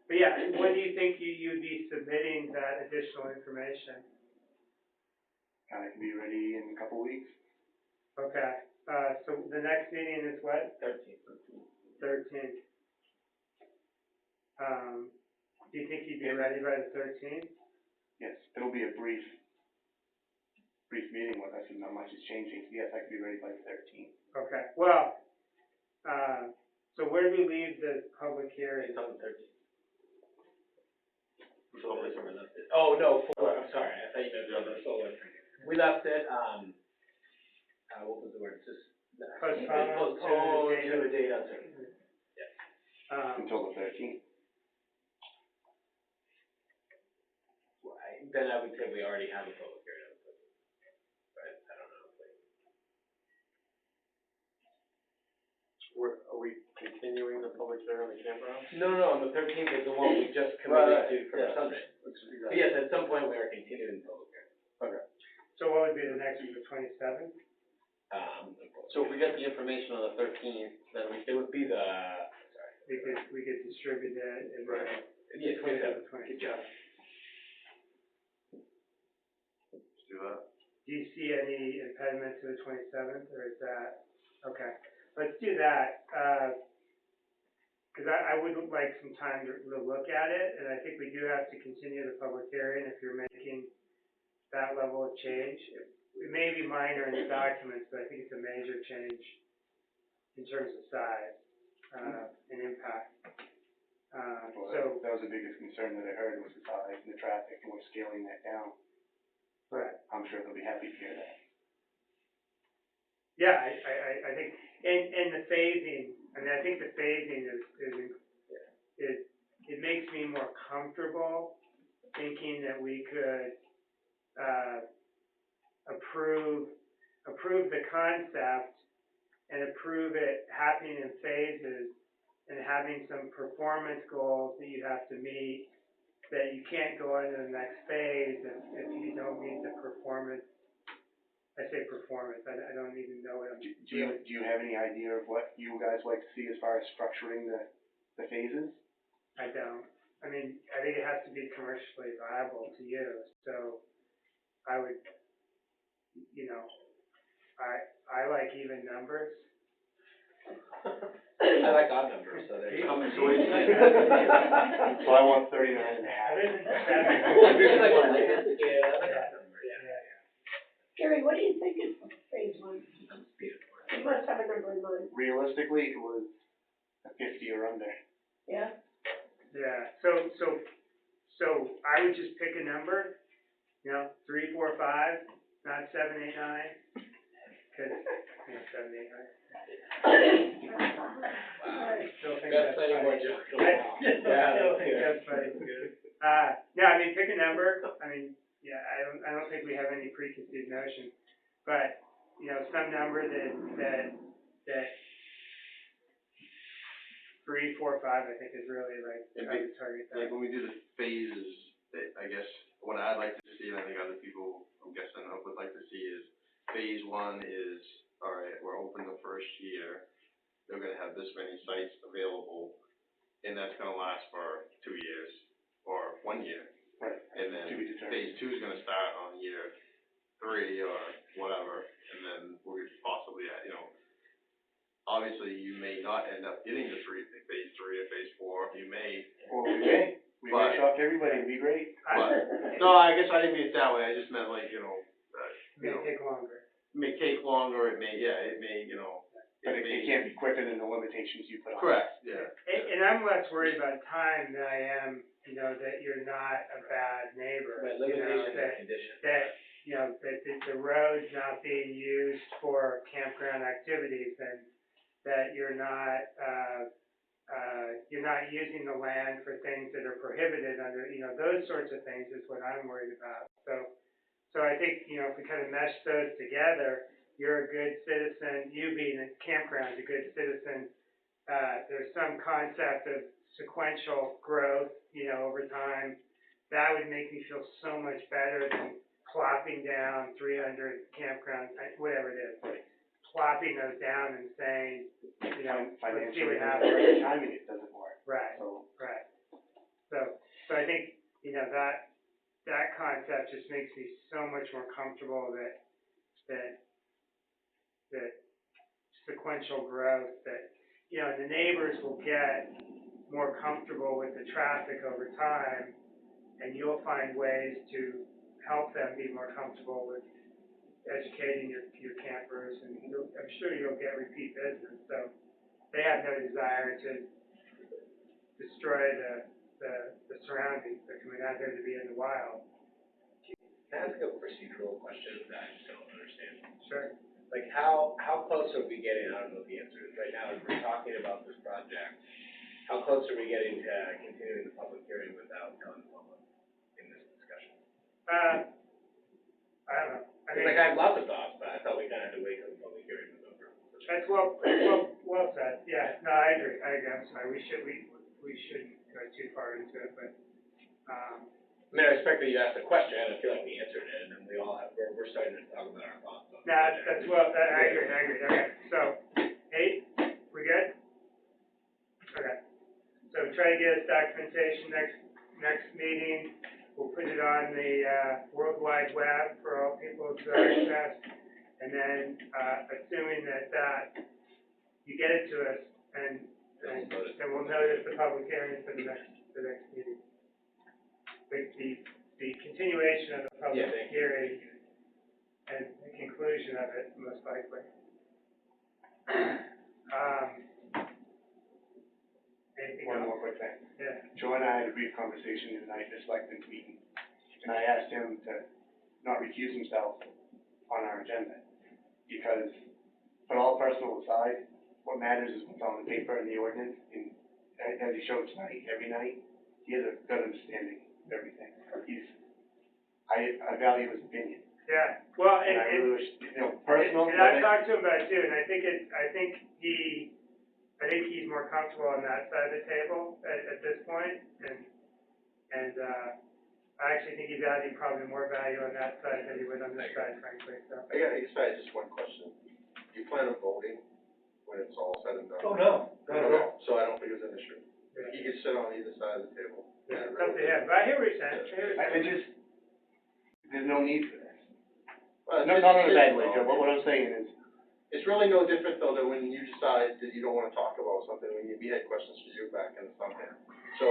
yeah, when do you think you'd be submitting that additional information? Kinda can be ready in a couple weeks. Okay, so the next meeting is what? 13th. Do you think you'd be ready by the 13th? Yes, it'll be a brief meeting with us, and not much is changing. Yes, I can be ready by the 13th. Okay, well, so where do we leave the public hearing? It's on the 13th. Solar. Oh, no, I'm sorry, I thought you meant solar. We left it, what was the word, just. Postponed To a date uncertain. Yes. Until the 13th. Then I would say we already have a public hearing on the 13th. But I don't know, there on the campground? No, on the thirteenth is the one we just committed to for yeah. Sunday. That's So exactly. yes, at some point we are continuing the public hearing. So what would be the next one, the 27th? So if we get the information on the 13th, then we It would be the, We could distribute it and then. yeah, 27th. 27th. Good job. let's do that. Do you see any impediment to the 27th, or is that, okay, let's do that, cause I would like some time to look at it, and I think we do have to continue the public hearing if you're making that level of change. It may be minor in the documents, but I think it's a major change in terms of size, and impact. So, That was the biggest concern that I heard was the size and the traffic, and we're scaling that down. right. I'm sure they'll be happy to hear that. Yeah, I think, and the phasing, I mean, I think the phasing it makes me more comfortable thinking that we could, approve the concept and approve it happening in phases and having some performance goals that you have to meet, that you can't go on to the next phase if you don't meet the performance. I say performance, I don't even know what I'm Do you have any idea of what you guys like to see as far as structuring the phases? I don't. I mean, I think it has to be commercially viable to use, so I would, I like even numbers. I like odd numbers, so there you go. So I want 39 and a half. Other than seven. Yeah. Gary, what do you think is phase one? You must have a number in mind, Realistically, it was a 50 or under. yeah? Yeah, so I would just pick a number, 3, 4, 5, not 7, 8, 9, cause, 7, 8, 9. I still think Got that's plenty funny. more jokes. I still think that's funny. No, I mean, pick a number, I mean, yeah, I don't think we have any preconceived notions, but, some number that 3, 4, 5, I think is really like, It'd how be- to target Like that. when we do the phases, I guess what I'd like to see, and I think other people, I'm guessing, would like to see is phase one is, all right, we're open the first year. They're gonna have this many sites available, and that's gonna last for 2 years or 1 year. Right. And then To be determined. phase two is gonna start on year 3 or whatever, and then we're possibly at, obviously you may not end up getting to phase 3 or phase 4, you may. Or we may. We may But- shock everybody and be great. No, I guess I didn't mean it that way, I just meant like, May take longer. may take longer, it may, But it can't be quicker than the limitations you put on. Correct, yeah. And I'm less worried about time than I am, that you're not a bad neighbor. Right, you know, limitation that, and condition. that the road's not being used for campground activities and that you're not using the land for things that are prohibited under, those sorts of things is what I'm worried about. So I think, if we kind of mesh those together, you're a good citizen, you being a campground, a good citizen. There's some concept of sequential growth, over time. That would make me feel so much better than plopping down 300 campgrounds, whatever it is. Plopping those down and saying, let's see Financially, what happens. the timing, it doesn't work. Right, So, right. So I think, that concept just makes me so much more comfortable that sequential growth, that, the neighbors will get more comfortable with the traffic over time, and you'll find ways to help them be more comfortable with educating your campers, and I'm sure you'll get repeat business, so they have no desire to destroy the surroundings. They're coming out here to be in the wild. Can I ask a procedural question that I just don't understand? Sure. Like, how close are we getting, I don't know what the answer is right now, as we're talking about this project, how close are we getting to continuing the public hearing without telling the public in this discussion? I don't know. I Cause mean, like, I have lots of thoughts, but I thought we kinda had to wait till the public hearing was over. That's well said, yeah, no, I agree, I'm sorry, we shouldn't go too far into it, but, I mean, I respect that you asked the question, and I feel like we answered it, and then we're starting to talk about our thoughts on it. no, I agree, okay, so, 8, we good? Okay, so try to get us documentation next meeting, we'll put it on the, World Wide Web for all people to access, and then, assuming that you get it to us, and we'll notice the public hearing for the next meeting. The continuation of the public Yeah. hearing and the conclusion of it, most likely. Anything One else? more quick thing. Yeah. Joe and I had a brief conversation tonight in the selectmen's meeting, and I asked him to not recuse himself on our agenda, because, put all personal aside, what matters is what's on the paper and the ordinance, and as he showed tonight, every night, he has a good understanding of everything. I value his opinion, Yeah, well, and I really wish, personal. And I've talked to him about it too, and I think he's more comfortable on that side of the table at this point, and I actually think he's adding probably more value on that side than he would on this side, frankly, so. I got just one question. Do you plan on voting when it's all said and done? Oh, no, not at all. So I don't think it's an issue. Yeah. He could sit on either side of the table. Yeah, it's up to him, but I hear what you're saying, There's no need for this. Well, Not in a bad way, Joe, but what I'm saying is, it's really no different though than when you decide that you don't wanna talk about something, when we had questions for you back in the summer. So,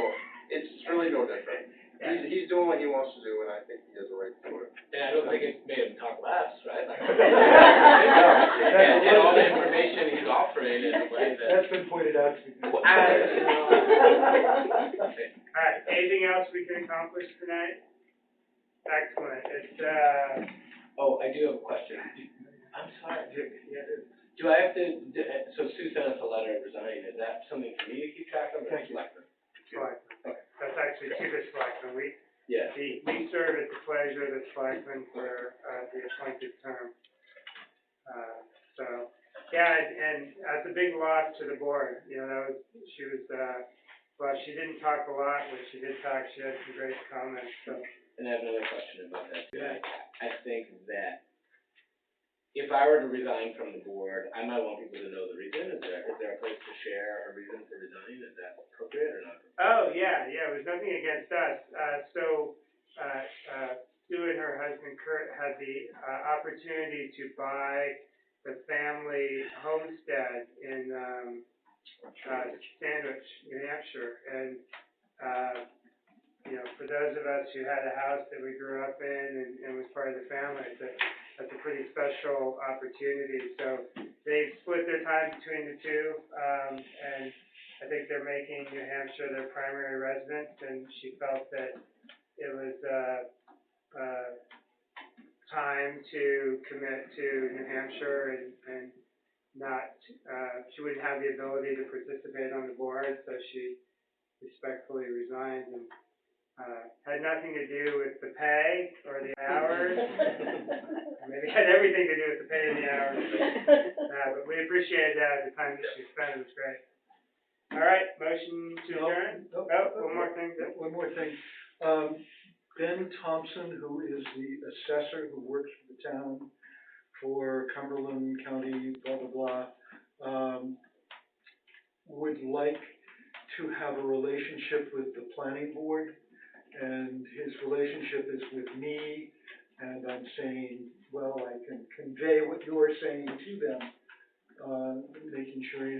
it's really no different. He's doing what he wants to do, and I think he has a right to do it. And I don't think it made him talk less, right? Like, That's- and all the information he's offering in a way that. That's been pointed out to me. Well, All right, anything else we can accomplish tonight? Excellent, it's, Oh, I do have a question. I'm sorry. Do I have to, so Sue sent us a letter resigning, is that something for me to keep track of, or Thank you. selectmen? That's actually to the selectmen, we serve at the pleasure of the selectmen for, the appointed term. So, yeah, and that's a big loss to the board, she was, well, she didn't talk a lot, when she did talk, she had some great comments, so. And I have another question about that too. I think that if I were to resign from the board, I might want people to know the reason. Is there a place to share a reason for resigning? Is that appropriate or not? Oh, yeah, it was nothing against us. Sue and her husband Kurt had the, opportunity to buy the family homestead in, Sandwich, New Hampshire, and, for those of us who had a house that we grew up in and was part of the family, that's a pretty special opportunity. So they split their time between the two, and I think they're making New Hampshire their primary residence, and she felt that it was, time to commit to New Hampshire and not, she wouldn't have the ability to participate on the board, so she respectfully resigned, and had nothing to do with the pay or the hours. Maybe had everything to do with the pay and the hours, but we appreciated that at the time that she spent, it was great. All right, motion to adjourn? No. Oh, one more thing. One more thing. Ben Thompson, who is the assessor who works for the town for Cumberland County, blah, blah, blah, would like to have a relationship with the planning board, and his relationship is with me, and I'm saying, well, I can convey what you're saying to them, making sure,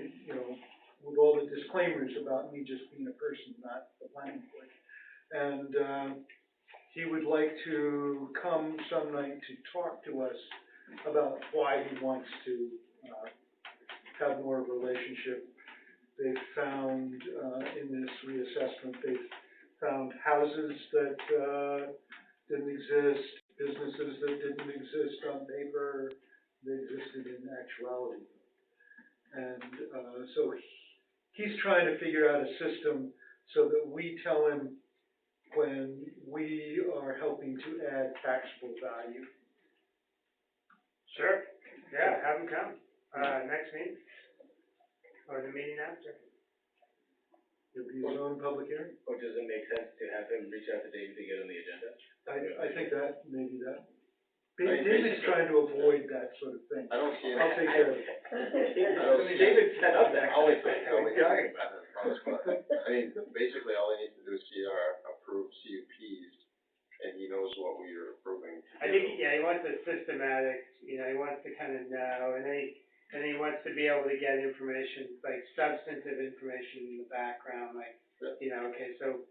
with all the disclaimers about me just being a person, not the planning board. And, he would like to come some night to talk to us about why he wants to, have more of a relationship. They've found, in this reassessment, they've found houses that, didn't exist, businesses that didn't exist on paper, they existed in actuality. And, so he's trying to figure out a system so that we tell him when we are helping to add taxable value. Sure, yeah, have them come. next meeting? Or the meeting after? It'll be his own public hearing. Or does it make sense to have him reach out to Dave to get on the agenda? I think that, maybe that. I mean, David's basically- trying to avoid that sort of thing. I don't see it. I'll take care of it. David set up that. I'll wait for it. I'll wait for it. I mean, basically, all he needs to do is see our approved CUPs, and he knows what we are approving. I think, yeah, he wants a systematic, you know, he wants to kind of know, and then he wants to be able to get information, like substantive information in the background, like, Yeah. you know, okay, so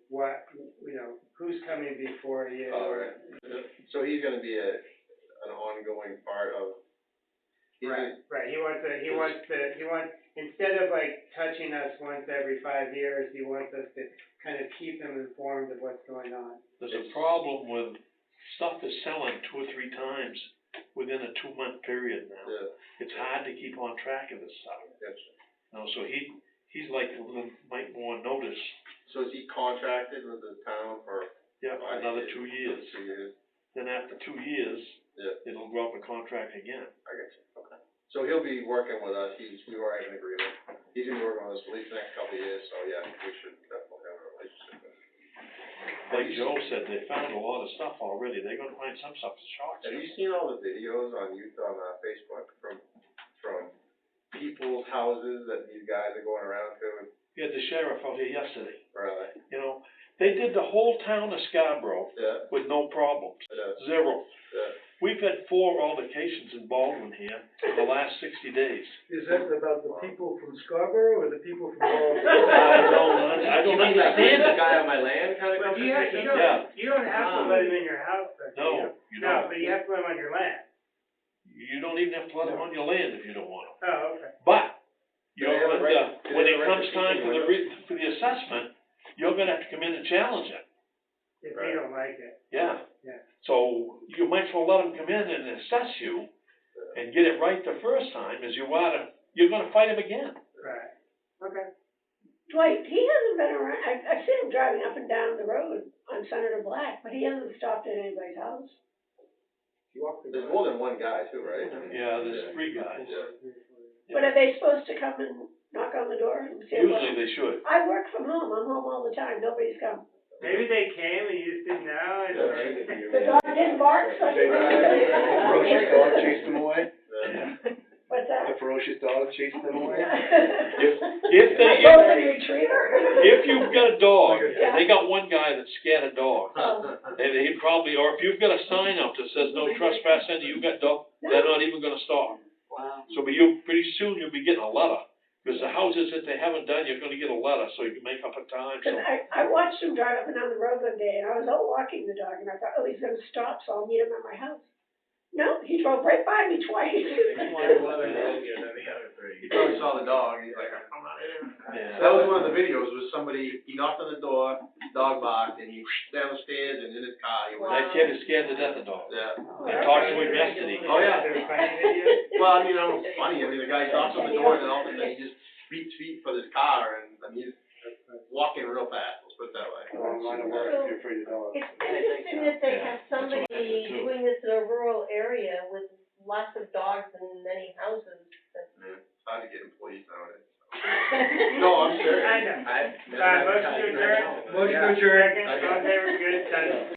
what, you know, who's coming before you? All right. So he's gonna be an ongoing part of. Right, he wants, instead of like touching us once every 5 years, he wants us to kind of keep him informed of what's going on. There's a problem with stuff is selling 2 or 3 times within a 2-month period now. Yeah, It's hard to keep on track of this stuff. gotcha. You know, so he's like a little, might more notice, So is he contracted with the town for? another 2 years. 2 years, Then after 2 years, yeah, it'll go up a contract again. I got you, okay. So he'll be working with us, we already have an agreement, he's gonna be working with us for at least the next couple of years, so yeah, we should definitely have a relationship with him. Like Joe said, they found a lot of stuff already. They're gonna find some stuff that shocks Have you. you seen all the videos on Facebook from people's houses that these guys are going around to, We had the sheriff out here yesterday, right? you know, they did the whole town of Scarborough Yeah, with no problems, yeah, 0. yeah. We've had 4 altercations in Baldwin here in the last 60 days. Is that about the people from Scarborough or the people from Baldwin? I don't You mean like, understand the it. guy on my land kind of But you conversation? don't have to let him in your house, though, do you? No, you No, don't. but you have to let him on your land. You don't even have to let them on your land if you don't want them. Oh, okay. But, Do they have a right- do when they it have a right comes to time keep for them for the assessment, you're gonna have to come in and challenge it. If you don't like it. Yeah. Yeah. So you might as well let them come in and assess you and get it right the first time as you are you're gonna fight them again. Right. Okay. Dwight, he hasn't been around, I've seen him driving up and down the road on Senator Black, but he hasn't stopped at anybody's house. There's more than one guy too, right? Yeah, there's 3 guys. But are they supposed to come and knock on the door and say, well, Usually they should. I work from home, I'm home all the time, nobody's come. Maybe they came and you just didn't know, and The dog didn't bark, so I Ferocious dog didn't. chased them away? What's that? The ferocious dog chased them away? If A golden retriever? if you've got a dog, Yeah. they got one guy that scared a dog. Oh. And he probably, or if you've got a sign up that says no trespassing, you got dog, they're not even gonna stop. Wow. So, but pretty soon you'll be getting a letter, because the houses that they haven't done, you're gonna get a letter, so you can make up a time, so. Cause I watched him drive up and down the road one day, and I was out walking the dog, and I thought, oh, he's gonna stop, so I'll meet him at my house. No, he drove right by me twice. One and then the other 3. He probably saw the dog, he's like, I'm not in. Yeah. That was one of the videos, was somebody, he knocked on the door, dog barked, and he down the stairs and in his car, he went. That kid is scared to death of dogs. Yeah. I talked to him yesterday. Oh, yeah. They're funny videos. Well, I mean, I don't know, it's funny, I mean, the guy knocks on the door and then all of a sudden he just beats feet for this car and, I mean, he's walking real fast, let's put it that way. Long line of work if you're afraid of dogs. It's interesting that they have somebody doing this in a rural area with lots of dogs and many houses. Yeah, it's hard to get employees nowadays. No, I'm serious. I know. I, Motion to adjourn? Motion to adjourn. Second, all in favor, good, done.